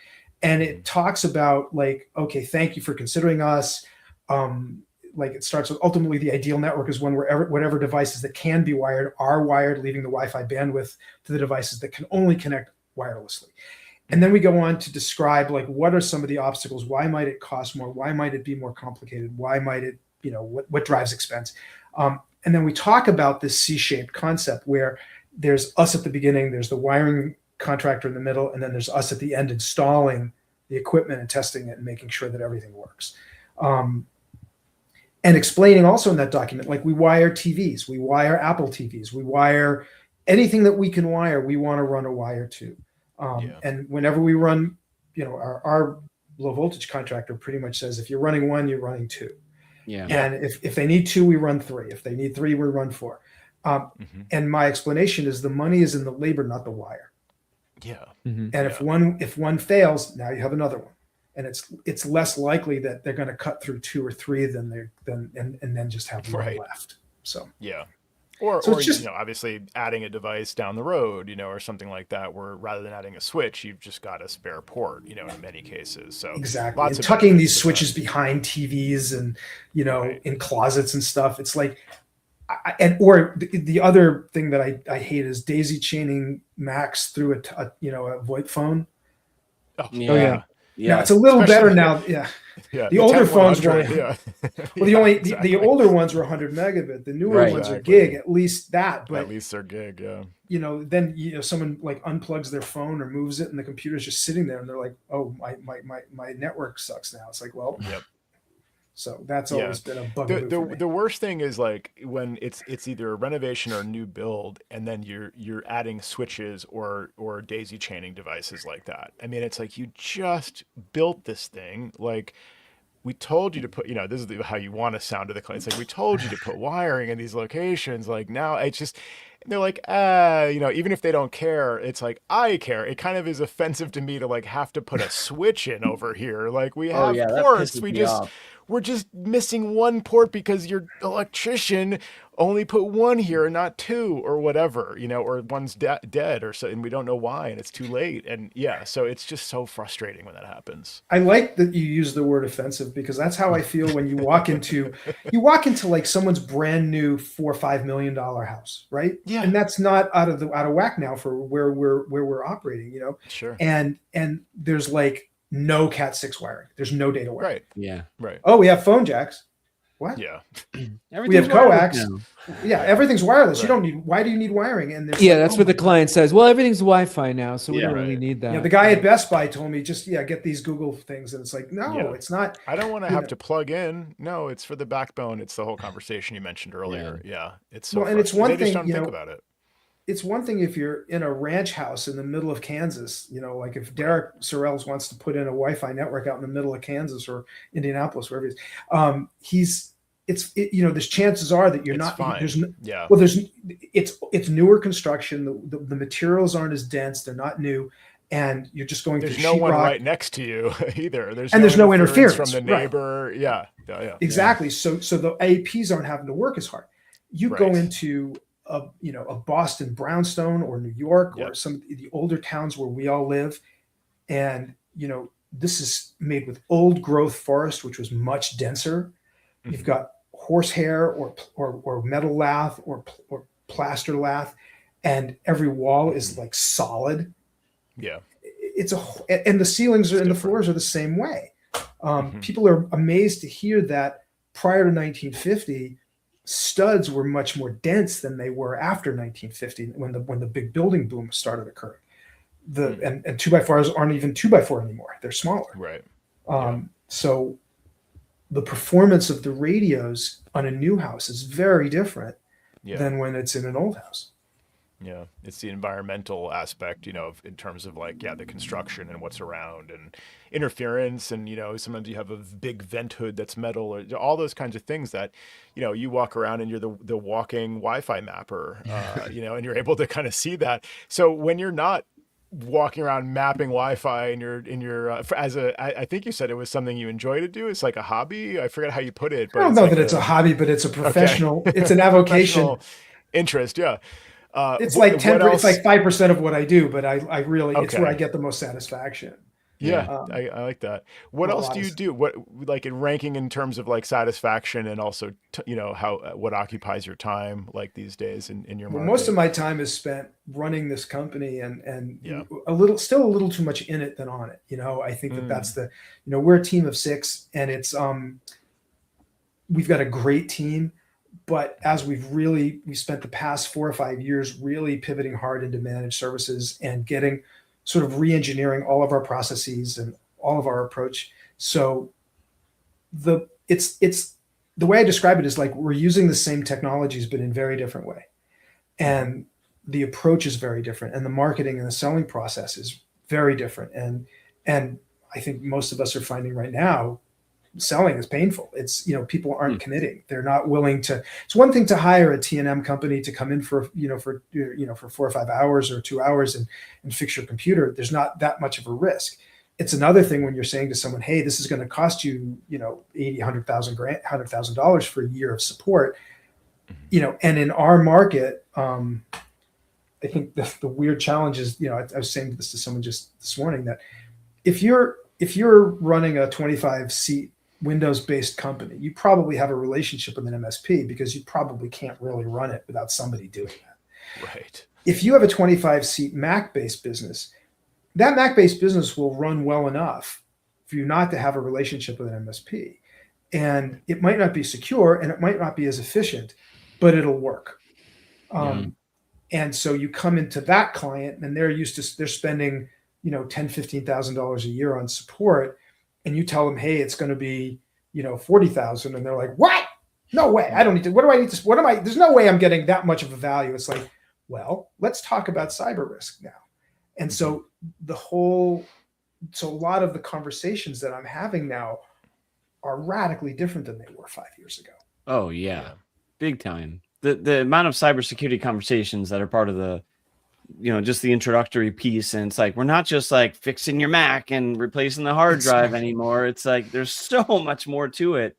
And it talks about like, okay, thank you for considering us. Like it starts with ultimately the ideal network is one where whatever devices that can be wired are wired, leaving the Wi-Fi bandwidth to the devices that can only connect wirelessly. And then we go on to describe like, what are some of the obstacles? Why might it cost more? Why might it be more complicated? Why might it, what drives expense? And then we talk about this C-shaped concept where there's us at the beginning, there's the wiring contractor in the middle, and then there's us at the end installing the equipment and testing it and making sure that everything works. And explaining also in that document, like we wire TVs, we wire Apple TVs, we wire anything that we can wire, we want to run a wire to. And whenever we run, our low voltage contractor pretty much says, if you're running one, you're running two. Yeah. And if they need two, we run three. If they need three, we run four. And my explanation is the money is in the labor, not the wire. Yeah. And if one fails, now you have another one. And it's less likely that they're going to cut through two or three and then just have one left. So yeah, or just, obviously adding a device down the road, or something like that, where rather than adding a switch, you've just got a spare port, in many cases. So exactly, and tucking these switches behind TVs and in closets and stuff. It's like, or the other thing that I hate is daisy chaining Macs through a VoIP phone. Oh yeah. Yeah, now, it's a little better now. Yeah. The older phones were the older ones were 100 megabit. The newer ones are gig, at least that. But at least they're gig, yeah. Then someone like unplugs their phone or moves it, and the computer's just sitting there, and they're like, "Oh, my network sucks now." It's like, well, yep. So that's always been a bug. The worst thing is like when it's either a renovation or a new build, and then you're adding switches or daisy chaining devices like that. I mean, it's like you just built this thing. Like we told you to put, this is how you want to sound to the client. It's like we told you to put wiring in these locations. Like now it's just. They're like, even if they don't care, it's like, I care. It kind of is offensive to me to like have to put a switch in over here. Like we have ports. We're just missing one port because your electrician only put one here and not two or whatever, or one's dead or so, and we don't know why, and it's too late. And so it's just so frustrating when that happens. I like that you use the word offensive, because that's how I feel when you walk into like someone's brand new $4 or $5 million house, right? Yeah. And that's not out of whack now for where we're operating, Sure. And there's like no Cat 6 wiring. There's no data wiring. Right. Yeah. Right. Oh, we have phone jacks. What? Yeah. We have coax. Yeah, everything's wireless. Right. Why do you need wiring? And that's what the client says. Well, everything's Wi-Fi now, so we don't really need that. The guy at Best Buy told me just get these Google things, and it's like, no, it's not. I don't want to have to plug in. No, it's for the backbone. It's the whole conversation you mentioned earlier. Yeah, it's so and it's one thing. They just don't think about it. It's one thing if you're in a ranch house in the middle of Kansas, like if Derek Sorrells wants to put in a Wi-Fi network out in the middle of Kansas or Indianapolis, wherever he is, there's chances are that you're it's not. Fine. It's newer construction. The materials aren't as dense. They're not new, and you're just going. There's no one right next to you either. There's no interference from the neighbor. Right. Yeah. Exactly. So the APs aren't having to work as hard. You go into a Boston brownstone or New York or some of the older towns where we all live, and this is made with old growth forest, which was much denser. Mm-hmm. You've got horsehair or metal lath or plaster lath, and every wall is like solid. Yeah, and the ceilings and the floors are the same way. People are amazed to hear that prior to 1950. Studs were much more dense than they were after 1950 when the big building boom started occurring. And 2x4s aren't even 2x4 anymore. They're smaller. Right. So the performance of the radios on a new house is very different than when it's in an old house. Yeah, it's the environmental aspect, in terms of like, the construction and what's around and interference. And, sometimes you have a big vent hood that's metal or all those kinds of things that, you walk around and you're the walking Wi-Fi mapper, and you're able to kind of see that. So when you're not walking around mapping Wi-Fi and you're I think you said it was something you enjoy to do. It's like a hobby. I forget how you put it. But I don't know that it's a hobby, but it's a professional, it's an avocation. Interest. Yeah. It's like 10%, it's like 5% of what I do, but I really, it's where I get the most satisfaction. Yeah. I like that. What else do you do? What, like in ranking in terms of like satisfaction and also, what occupies your time like these days in your market? Most of my time is spent running this company and still a little too much in it than on it. I think that's we're a team of 6 and it's, we've got a great team, But as we spent the past 4 or 5 years really pivoting hard into managed services and getting sort of re-engineering all of our processes and all of our approach. So it's the way I describe it is like we're using the same technologies, but in very different way. And the approach is very different. And the marketing and the selling process is very different. And I think most of us are finding right now, selling is painful. It's, people aren't committing. They're not willing to. It's one thing to hire a T&M company to come in for 4 or 5 hours or 2 hours and fix your computer. There's not that much of a risk. It's another thing when you're saying to someone, hey, this is going to cost you, $80,000, $100,000 for a year of support, and in our market, I think the weird challenge is, I was saying this to someone just this morning, that if you're running a 25 seat Windows-based company, you probably have a relationship with an MSP because you probably can't really run it without somebody doing that. Right. If you have a 25 seat Mac-based business, that Mac-based business will run well enough for you not to have a relationship with an MSP. And it might not be secure and it might not be as efficient, but it'll work. And so you come into that client and they're spending, $10,000, $15,000 a year on support. And you tell them, hey, it's going to be, 40,000. And they're like, what? No way. I don't need to, what do I need to, there's no way I'm getting that much of a value. It's like, well, let's talk about cyber risk now. And so a lot of the conversations that I'm having now are radically different than they were 5 years ago. Oh yeah. Big time. The amount of cybersecurity conversations that are part of the, just the introductory piece. And it's like, we're not just like fixing your Mac and replacing the hard drive anymore. It's like, there's so much more to it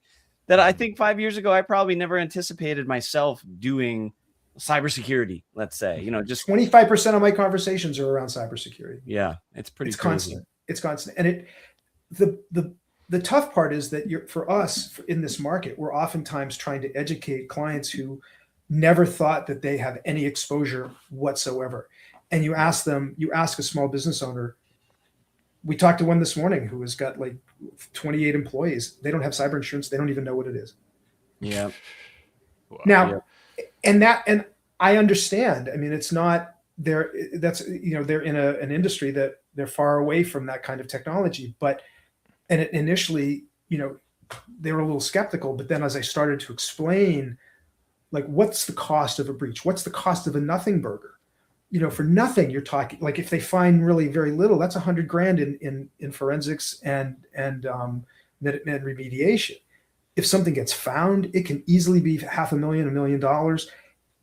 that I think 5 years ago, I probably never anticipated myself doing cybersecurity, let's say, just 25% of my conversations are around cybersecurity. Yeah. It's pretty crazy. Constant. It's constant. And the tough part is that for us in this market, we're oftentimes trying to educate clients who never thought that they have any exposure whatsoever. And you ask a small business owner, we talked to one this morning who has got like 28 employees. They don't have cyber insurance. They don't even know what it is. Yeah. Wow. Now, and I understand. I mean, it's not they're in an industry that they're far away from that kind of technology, and initially, they were a little skeptical, but then as I started to explain, like, what's the cost of a breach? What's the cost of a nothing burger? For nothing, you're talking, like, if they find really very little, that's $100,000 in forensics and remediation. If something gets found, it can easily be $500,000, $1 million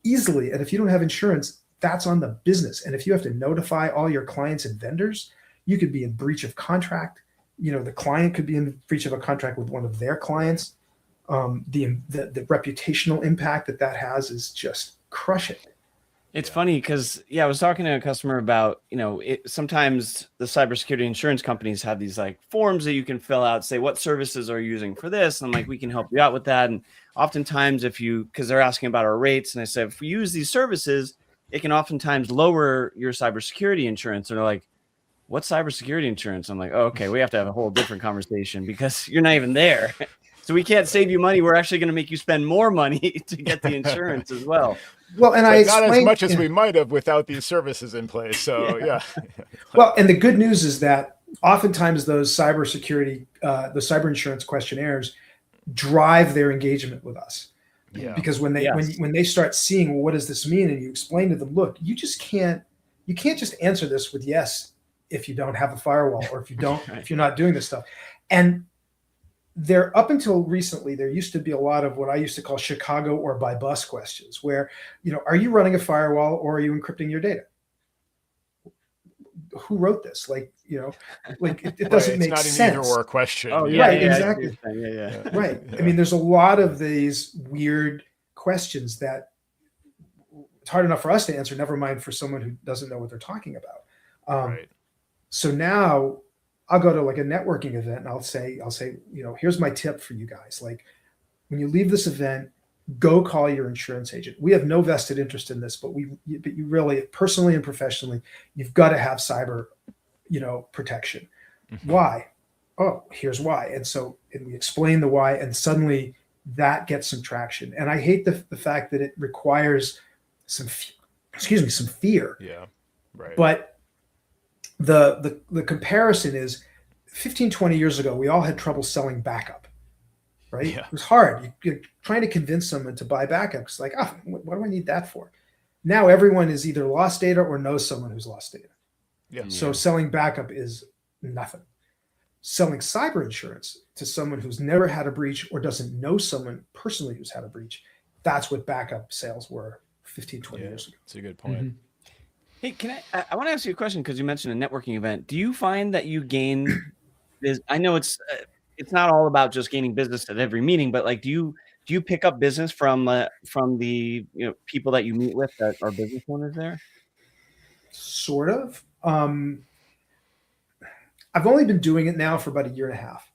easily. And if you don't have insurance, that's on the business. And if you have to notify all your clients and vendors, you could be in breach of contract. The client could be in breach of a contract with one of their clients. The reputational impact that has is just crushing. It's funny because, I was talking to a customer about, sometimes the cybersecurity insurance companies have these like forms that you can fill out, say, what services are you using for this? And I'm like, we can help you out with that. And oftentimes because they're asking about our rates, and I said, if we use these services, it can oftentimes lower your cybersecurity insurance. And they're like, what's cybersecurity insurance? I'm like, oh, okay, we have to have a whole different conversation because you're not even there. So we can't save you money. We're actually going to make you spend more money to get the insurance as well. Well, and but not as much as we might have without these services in place. So yeah. Well, and the good news is that oftentimes those cybersecurity, the cyber insurance questionnaires drive their engagement with us. Yeah. Because when they start seeing, well, what does this mean? And you explain to them, look, you can't just answer this with yes if you don't have a firewall or if you're not doing this stuff. And up until recently, there used to be a lot of what I used to call Chicago or by bus questions, where, are you running a firewall or are you encrypting your data? Who wrote this? Like, it doesn't make sense. It's not an either or question. Oh, yeah, right, exactly. Yeah. Right. I mean, there's a lot of these weird questions that it's hard enough for us to answer, never mind for someone who doesn't know what they're talking about. Right. So now I'll go to like a networking event and I'll say, here's my tip for you guys. Like, when you leave this event, go call your insurance agent. We have no vested interest in this, but you really, personally and professionally, you've got to have cyber, protection. Mm-hmm. Why? Oh, here's why. And we explain the why, and suddenly that gets some traction. And I hate the fact that it requires some fear. Yeah. Right. But the comparison is 15, 20 years ago, we all had trouble selling backup, right? Yeah. It was hard. You're trying to convince someone to buy backup. It's like, oh, what do I need that for? Now everyone is either lost data or knows someone who's lost data. Yeah. So selling backup is nothing. Selling cyber insurance to someone who's never had a breach or doesn't know someone personally who's had a breach, that's what backup sales were 15, 20 years ago. That's a good point. Hey, I want to ask you a question because you mentioned a networking event. Do you find that you gain this? I know it's not all about just gaining business at every meeting, but like, do you pick up business from the people that you meet with that are business owners there? Sort of. I've only been doing it now for about a year and a half,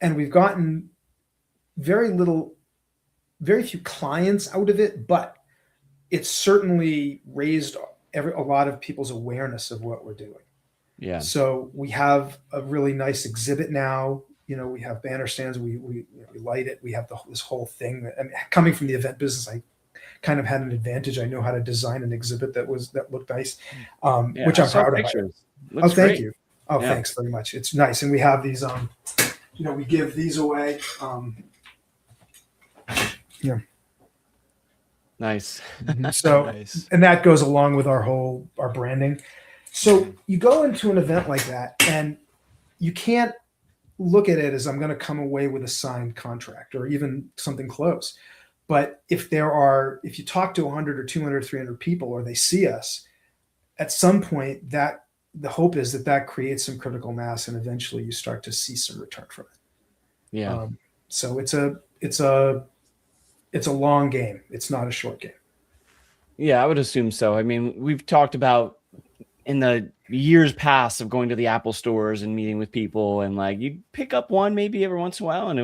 and we've gotten very few clients out of it, but it's certainly raised a lot of people's awareness of what we're doing. Yeah. So we have a really nice exhibit now. We have banner stands. We light it. We have this whole thing. Coming from the event business, I kind of had an advantage. I know how to design an exhibit that looked nice, which I'm proud of. Oh, thank you. Oh, yeah. Thanks very much. It's nice. And we have these, we give these away. Yeah. Nice. So, Nice. And that goes along with our branding. So you go into an event like that and you can't look at it as I'm going to come away with a signed contract or even something close. But if you talk to 100 or 200, 300 people, or they see us, at some point the hope is that creates some critical mass, and eventually you start to see some return from it. Yeah. So it's a long game. It's not a short game. Yeah, I would assume so. I mean, we've talked about in the years past of going to the Apple stores and meeting with people, and like you pick up one maybe every once in a while, and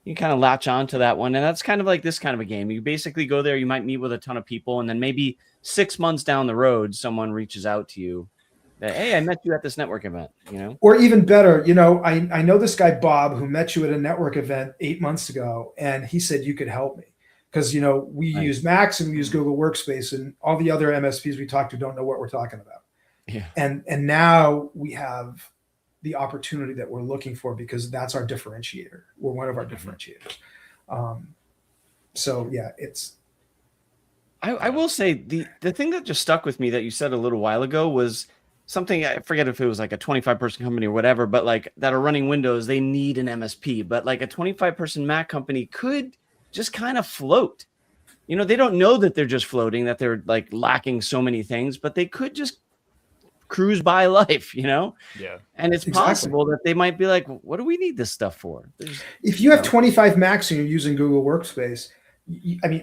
you kind of latch on to that one. And that's kind of like this kind of a game. You basically go there, you might meet with a ton of people, and then maybe 6 months down the road, someone reaches out to you that, hey, I met you at this network event, Or even better, I know this guy, Bob, who met you at a network event 8 months ago, and he said you could help me. Because, we use Macs and we use Google Workspace, and all the other MSPs we talk to don't know what we're talking about. Yeah. And now we have the opportunity that we're looking for, because that's our differentiator. We're one of our differentiators. So yeah, I will say the thing that just stuck with me that you said a little while ago was something, I forget if it was like a 25-person company or whatever, but like that are running Windows, they need an MSP, but like a 25-person Mac company could just kind of float. They don't know that they're just floating, that they're like lacking so many things, but they could just cruise by life, Yeah. Exactly. And it's possible that they might be like, what do we need this stuff for? If you have 25 Macs and you're using Google Workspace,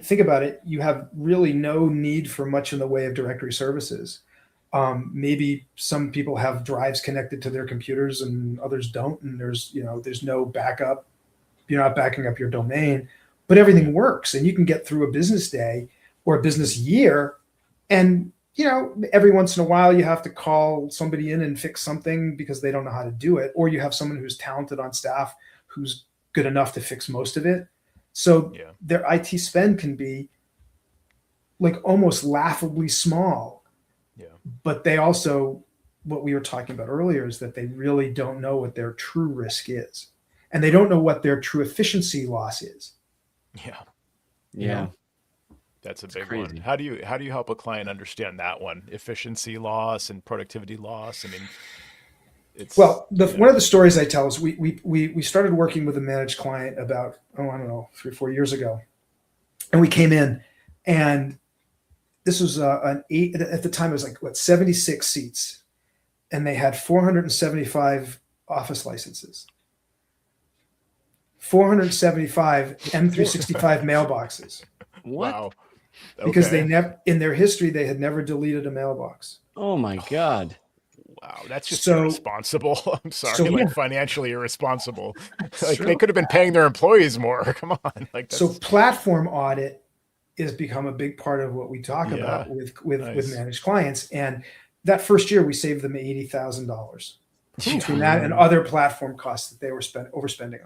think about it. You have really no need for much in the way of directory services. Maybe some people have drives connected to their computers and others don't. And there's no backup. You're not backing up your domain, but everything works, and you can get through a business day or a business year. And, every once in a while you have to call somebody in and fix something because they don't know how to do it. Or you have someone who's talented on staff who's good enough to fix most of it. So their IT spend can be like almost laughably small. Yeah. But they also, what we were talking about earlier, is that they really don't know what their true risk is. And they don't know what their true efficiency loss is. Yeah. Yeah. That's a big crazy. one. How do you help a client understand that one? Efficiency loss and productivity loss. I mean, it's one of the stories I tell is we started working with a managed client about, I don't know, 3 or 4 years ago. And we came in, and this was an 8, at the time it was like 76 seats, and they had 475 Office licenses, 475 M365 mailboxes. What? Wow. Because they never, in their history, they had never deleted a mailbox. Oh my God. Wow, that's just irresponsible. I'm sorry, financially irresponsible. Like true. They could have been paying their employees more. Come on. So platform audit has become a big part of what we talk about with managed clients. And that first year, we saved them $80,000 between that and other platform costs that they were overspending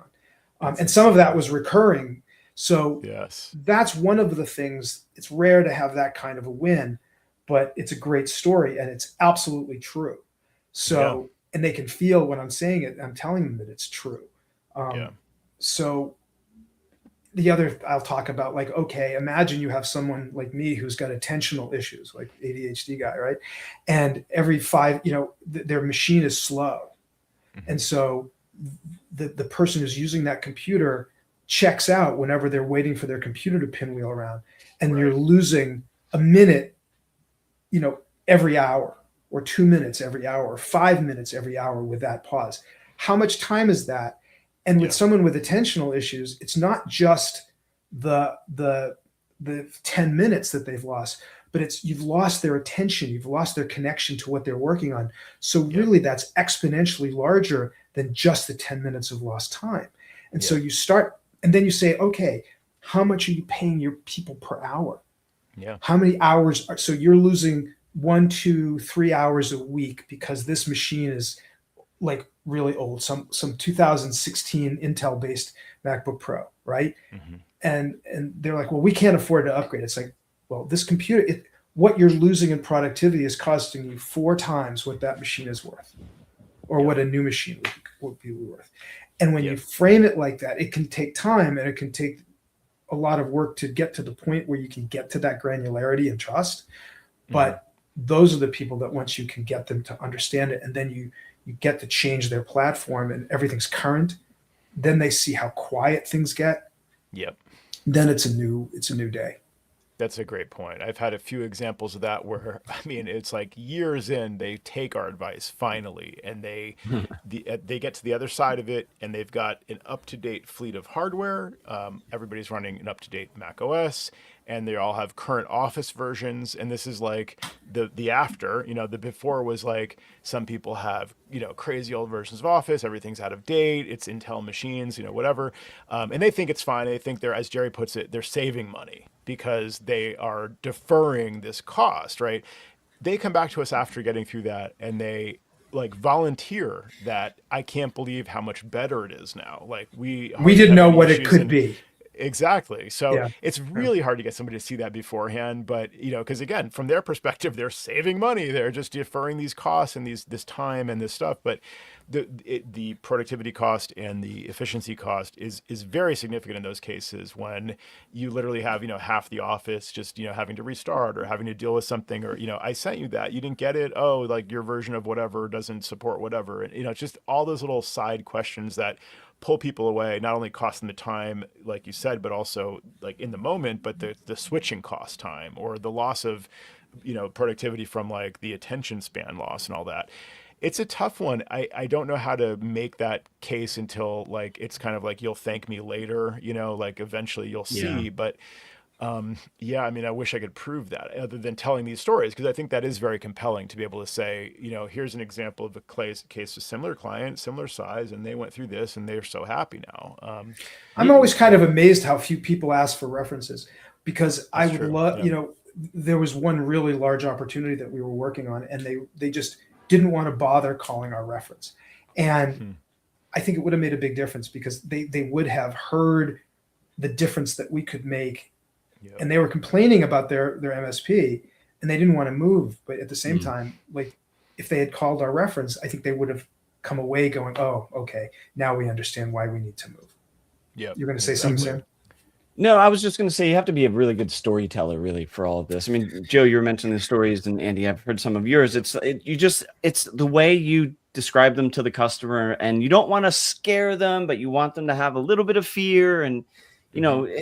on. And some of that was recurring. So Yes. that's one of the things. It's rare to have that kind of a win, but it's a great story and it's absolutely true. So, and they can feel when I'm saying it, I'm telling them that it's true. Yeah. So the other I'll talk about, like, okay, imagine you have someone like me who's got attentional issues, like ADHD guy, right? And every five, their machine is slow. And so the person who's using that computer checks out whenever they're waiting for their computer to pinwheel around. And Right. you're losing a minute, every hour, or 2 minutes every hour, or 5 minutes every hour with that pause. How much time is that? And with someone with attentional issues, it's not just the 10 minutes that they've lost, but it's you've lost their attention, you've lost their connection to what they're working on. So really that's exponentially larger than just the 10 minutes of lost time. And so you start, and then you say, okay, how much are you paying your people per hour? Yeah. How many hours so you're losing 1, 2, 3 hours a week because this machine is like really old, some 2016 Intel based MacBook Pro, right? And they're like, well, we can't afford to upgrade. It's like, well, this computer, what you're losing in productivity is costing you 4 times what that machine is worth, or what a new machine would be worth. And when you frame it like that, it can take time and it can take a lot of work to get to the point where you can get to that granularity and trust. But those are the people that once you can get them to understand it, and then you get to change their platform and everything's current, then they see how quiet things get. Yep. Then it's a new day. That's a great point. I've had a few examples of that where, I mean, it's like years in, they take our advice finally, and they get to the other side of it, and they've got an up-to-date fleet of hardware. Everybody's running an up-to-date Mac OS, and they all have current Office versions. And this is like the after. The before was like some people have crazy old versions of Office. Everything's out of date. It's Intel machines, whatever, and they think it's fine. They think they're, as Jerry puts it, they're saving money because they are deferring this cost, right? They come back to us after getting through that, and they like volunteer that I can't believe how much better it is now. Like we didn't know what it could be. Exactly. So it's really hard to get somebody to see that beforehand, but because again, from their perspective, they're saving money. They're just deferring these costs and this time and this stuff. But the productivity cost and the efficiency cost is very significant in those cases when you literally have half the office just having to restart or having to deal with something, or I sent you that, you didn't get it, oh, like your version of whatever doesn't support whatever, and it's just all those little side questions that pull people away, not only cost them the time, like you said, but also like in the moment, but the switching cost time or the loss of, productivity from like the attention span loss and all that. It's a tough one. I don't know how to make that case until like, it's kind of like, you'll thank me later, like eventually you'll see, but I mean, I wish I could prove that other than telling these stories, because I think that is very compelling to be able to say, here's an example of a case of similar client, similar size, and they went through this and they're so happy now. I'm always kind of amazed how few people ask for references, because I would love, there was one really large opportunity that we were working on, and they just didn't want to bother calling our reference. And I think it would have made a big difference, because they would have heard the difference that we could make. And they were complaining about their MSP, and they didn't want to move. But at the same time, like if they had called our reference, I think they would have come away going, oh, okay, now we understand why we need to move. Yeah. You're going to say something, Sam? No, I was just going to say you have to be a really good storyteller, really, for all of this. I mean, Joe, you were mentioning the stories, and Andy, I've heard some of yours. It's the way you describe them to the customer, and you don't want to scare them, but you want them to have a little bit of fear and,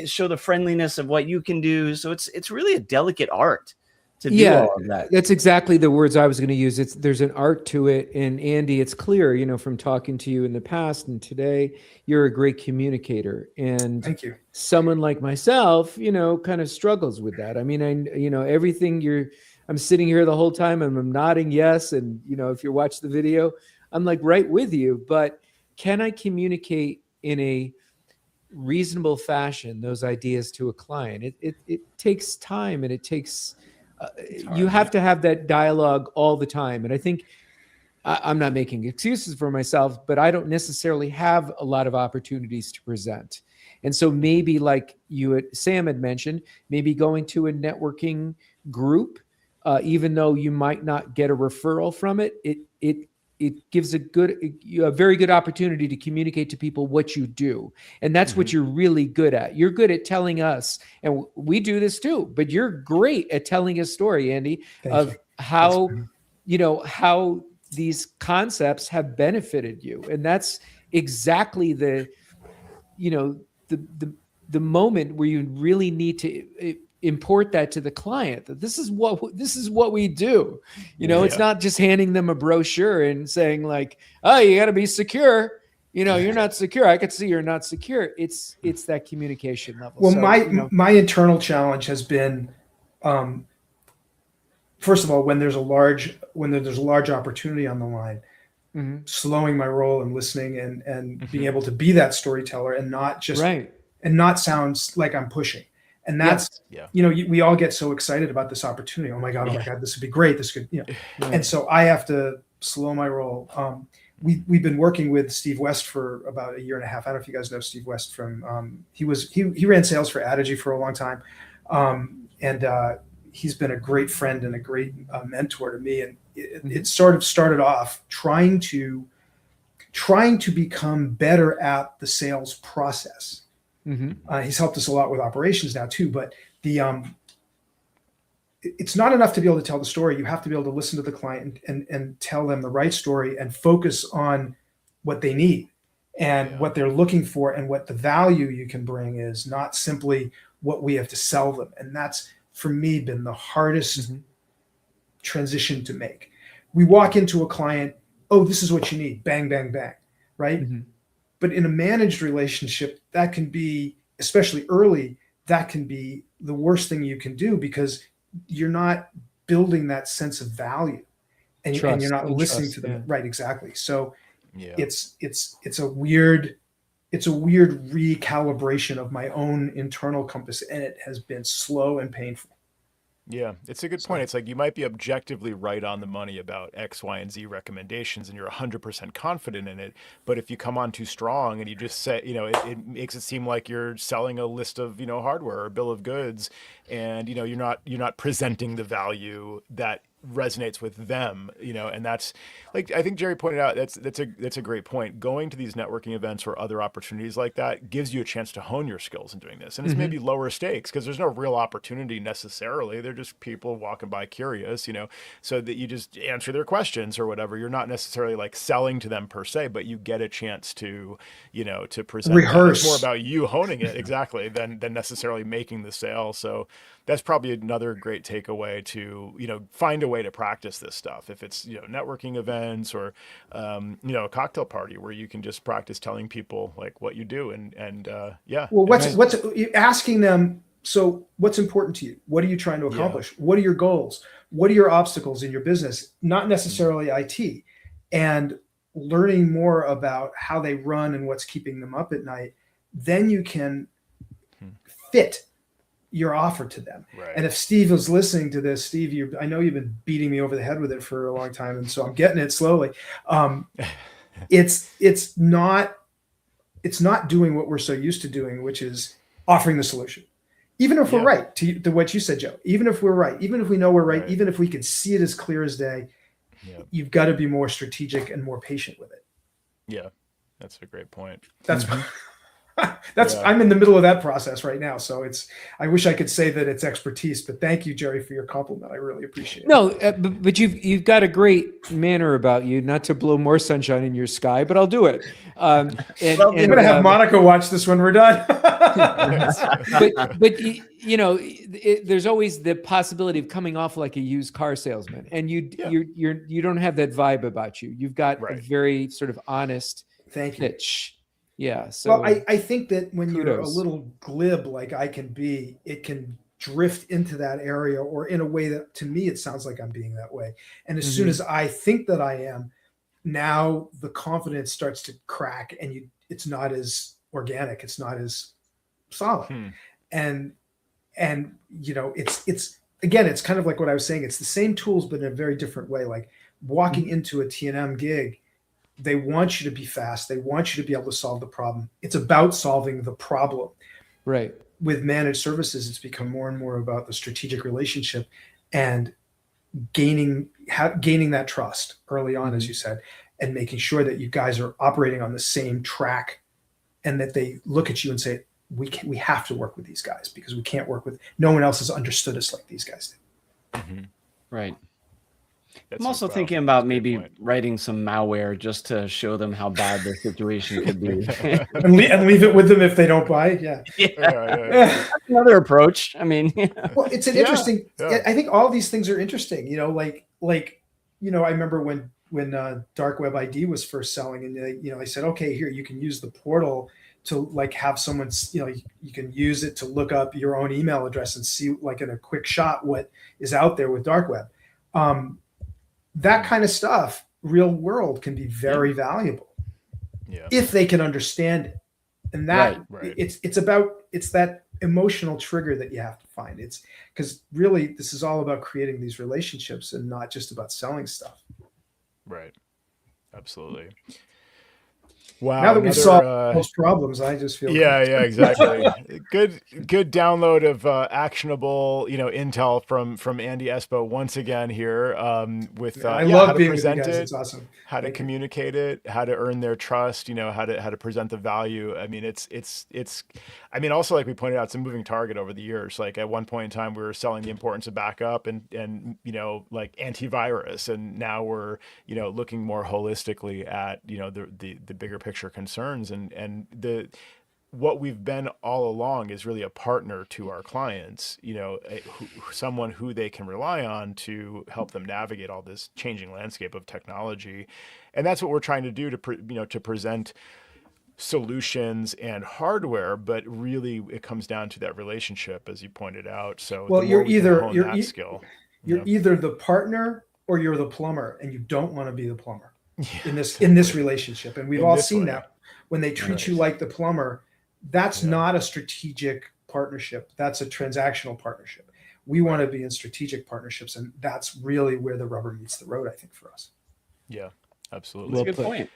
show the friendliness of what you can do. So it's really a delicate art to do all of that. That's exactly the words I was going to use. There's an art to it. And Andy, it's clear, from talking to you in the past and today, you're a great communicator. And thank you. Someone like myself, kind of struggles with that. I mean, everything I'm sitting here the whole time and I'm nodding yes. And, if you watch the video, I'm like right with you. But can I communicate in a reasonable fashion those ideas to a client? It takes time, and it takes you have to have that dialogue all the time. And I think I'm not making excuses for myself, but I don't necessarily have a lot of opportunities to present. And so maybe like Sam had mentioned, maybe going to a networking group, even though you might not get a referral from it, it gives a very good opportunity to communicate to people what you do. And that's what you're really good at. You're good at telling us, and we do this too, but you're great at telling a story, Andy, of how, how these concepts have benefited you. And that's exactly the moment where you really need to import that to the client, that this is what we do. It's not just handing them a brochure and saying like, oh, you got to be secure. You're not secure. I could see you're not secure. It's that communication level. Well, so, my internal challenge has been, first of all, when there's a large opportunity on the line, slowing my roll and listening and being able to be that storyteller and not just and not sound like I'm pushing. And that's, we all get so excited about this opportunity. Oh my God, this would be great. This could, And so I have to slow my roll. We've been working with Steve West for about a year and a half. I don't know if you guys know Steve West from, he ran sales for Adigy for a long time. And he's been a great friend and a great mentor to me. And it sort of started off trying to become better at the sales process. He's helped us a lot with operations now too, but it's not enough to be able to tell the story. You have to be able to listen to the client and tell them the right story and focus on what they need and what they're looking for and what the value you can bring is, not simply what we have to sell them. And that's, for me, been the hardest transition to make. We walk into a client, oh, this is what you need, bang, bang, bang, right? But in a managed relationship, that can be, especially early, that can be the worst thing you can do, because you're not building that sense of value and you're not listening to them. Right. Exactly. So it's a weird recalibration of my own internal compass, and it has been slow and painful. Yeah, it's a good point. It's like you might be objectively right on the money about X, Y, and Z recommendations, and you're 100% confident in it. But if you come on too strong and you just say, it makes it seem like you're selling a list of, hardware or a bill of goods, and you're not presenting the value that resonates with them, and that's like, I think Jerry pointed out, that's a great point. Going to these networking events or other opportunities like that gives you a chance to hone your skills in doing this. And it's maybe lower stakes because there's no real opportunity necessarily. They're just people walking by curious, so that you just answer their questions or whatever. You're not necessarily like selling to them per se, but you get a chance to, to present. Rehearse. It's more about you honing it exactly than necessarily making the sale. So that's probably another great takeaway to, find a way to practice this stuff. If it's, networking events or, a cocktail party where you can just practice telling people like what you do and Well, what's asking them? So what's important to you? What are you trying to accomplish? What are your goals? What are your obstacles in your business? Not necessarily IT, and learning more about how they run and what's keeping them up at night. Then you can fit your offer to them. Right. And if Steve was listening to this, Steve, I know you've been beating me over the head with it for a long time, and so I'm getting it slowly. It's not doing what we're so used to doing, which is offering the solution. Even if we're right, to what you said, Joe, even if we're right, even if we know we're right, even if we can see it as clear as day, you've got to be more strategic and more patient with it. Yeah, that's a great point. I'm in the middle of that process right now. So I wish I could say that it's expertise, but thank you, Jerry, for your compliment. I really appreciate it. No, but you've got a great manner about you, not to blow more sunshine in your sky, but I'll do it. I'm going to have Monica watch this when we're done. but there's always the possibility of coming off like a used car salesman, and you don't have that vibe about you. You've got a very sort of honest pitch. Yeah. So I think that when you're a little glib like I can be, it can drift into that area, or in a way that to me it sounds like I'm being that way. And as soon as I think that I am, now the confidence starts to crack, and it's not as organic, it's not as solid. And it's again, it's kind of like what I was saying. It's the same tools, but in a very different way. Like walking into a T&M gig, They want you to be fast. They want you to be able to solve the problem. It's about solving the problem. Right. With managed services, it's become more and more about the strategic relationship and gaining that trust early on, as you said, and making sure that you guys are operating on the same track, and that they look at you and say, we have to work with these guys because we can't work with, no one else has understood us like these guys do. Right. That's I'm also wow, thinking that's about a good maybe point. writing some malware just to show them how bad their situation could be. And leave it with them if they don't buy. Yeah. That's another approach. I mean, Well, it's an interesting. I think all these things are interesting. I remember when Dark Web ID was first selling, and they said, okay, here you can use the portal to have someone, you can use it to look up your own email address and see in a quick shot what is out there with Dark Web. That kind of stuff, real world, can be very valuable if they can understand it. And that it's that emotional trigger that you have to find. It's because really this is all about creating these relationships and not just about selling stuff. Right. Absolutely. Wow. Now that we've solved those problems, I just feel exactly. Good download of actionable, intel from Andy Espo once again here with I love how to being present with you guys. it, It's awesome. how to communicate it, how to earn their trust, how to present the value. I mean, it's also, like we pointed out, it's a moving target over the years. Like at one point in time, we were selling the importance of backup and like antivirus, and now we're looking more holistically at the bigger picture concerns, and what we've been all along is really a partner to our clients, someone who they can rely on to help them navigate all this changing landscape of technology. And that's what we're trying to do to present solutions and hardware, but really it comes down to that relationship, as you pointed out. So you're either skill, you're either the partner or you're the plumber, and you don't want to be the plumber in this relationship. And we've all seen that when they treat you like the plumber. That's not a strategic partnership. That's a transactional partnership. We want to be in strategic partnerships, and that's really where the rubber meets the road, I think, for us. Yeah, absolutely. That's a good point.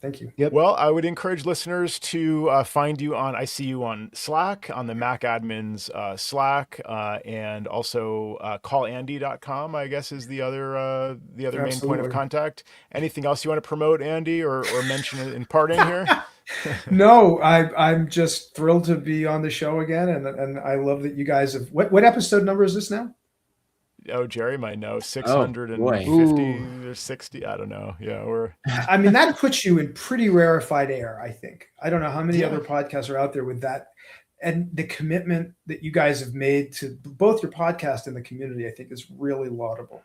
Thank you. Yep. Well, I would encourage listeners to find you on, I see you on Slack, on the Mac Admins Slack, and also callandy.com, I guess, is the other main point of contact. Anything else you want to promote, Andy, or mention in parting here? No, I'm just thrilled to be on the show again, and I love that you guys have. What episode number is this now? Oh, Jerry might know. 650 or 60. I don't know. Yeah, I mean, that puts you in pretty rarefied air, I think. I don't know how many other podcasts are out there with that, and the commitment that you guys have made to both your podcast and the community, I think, is really laudable.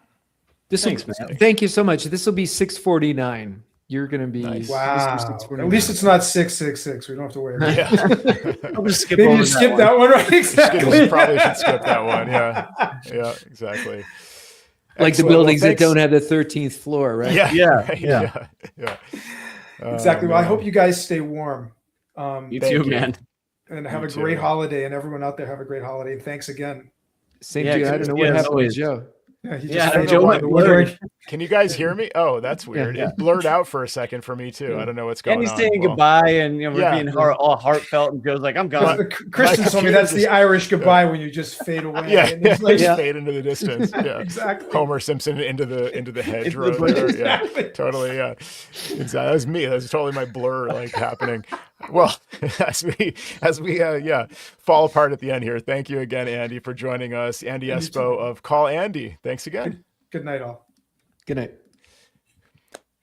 Thanks, man. Thank you so much. This will be 649. You're going to be nice. Wow. At least it's not 666. We don't have to worry about it. I'll just skip Maybe you skip that one, right? Exactly. You probably should skip that one. Yeah, exactly. Like the buildings that don't have the 13th floor, right? Yeah. Exactly. Well, I hope you guys stay warm. You too, man. And have a great holiday, and everyone out there have a great holiday. And thanks again. Same to you. I don't know what happened with Joe. Can you guys hear me? Oh, that's weird. It blurred out for a second for me too. I don't know what's going on. And he's saying goodbye, and we're being all heartfelt, and Joe's like, "I'm gone." Kristen told me that's the Irish goodbye when you just fade away. Fade into the distance. Yeah, exactly. Homer Simpson into the hedgerow. Exactly. Totally. Yeah, exactly. That was me. That was totally my blur happening. Well, as we fall apart at the end here, thank you again, Andy, for joining us. Andy Espo of Call Andy. Thanks again. Good night, all. Good night.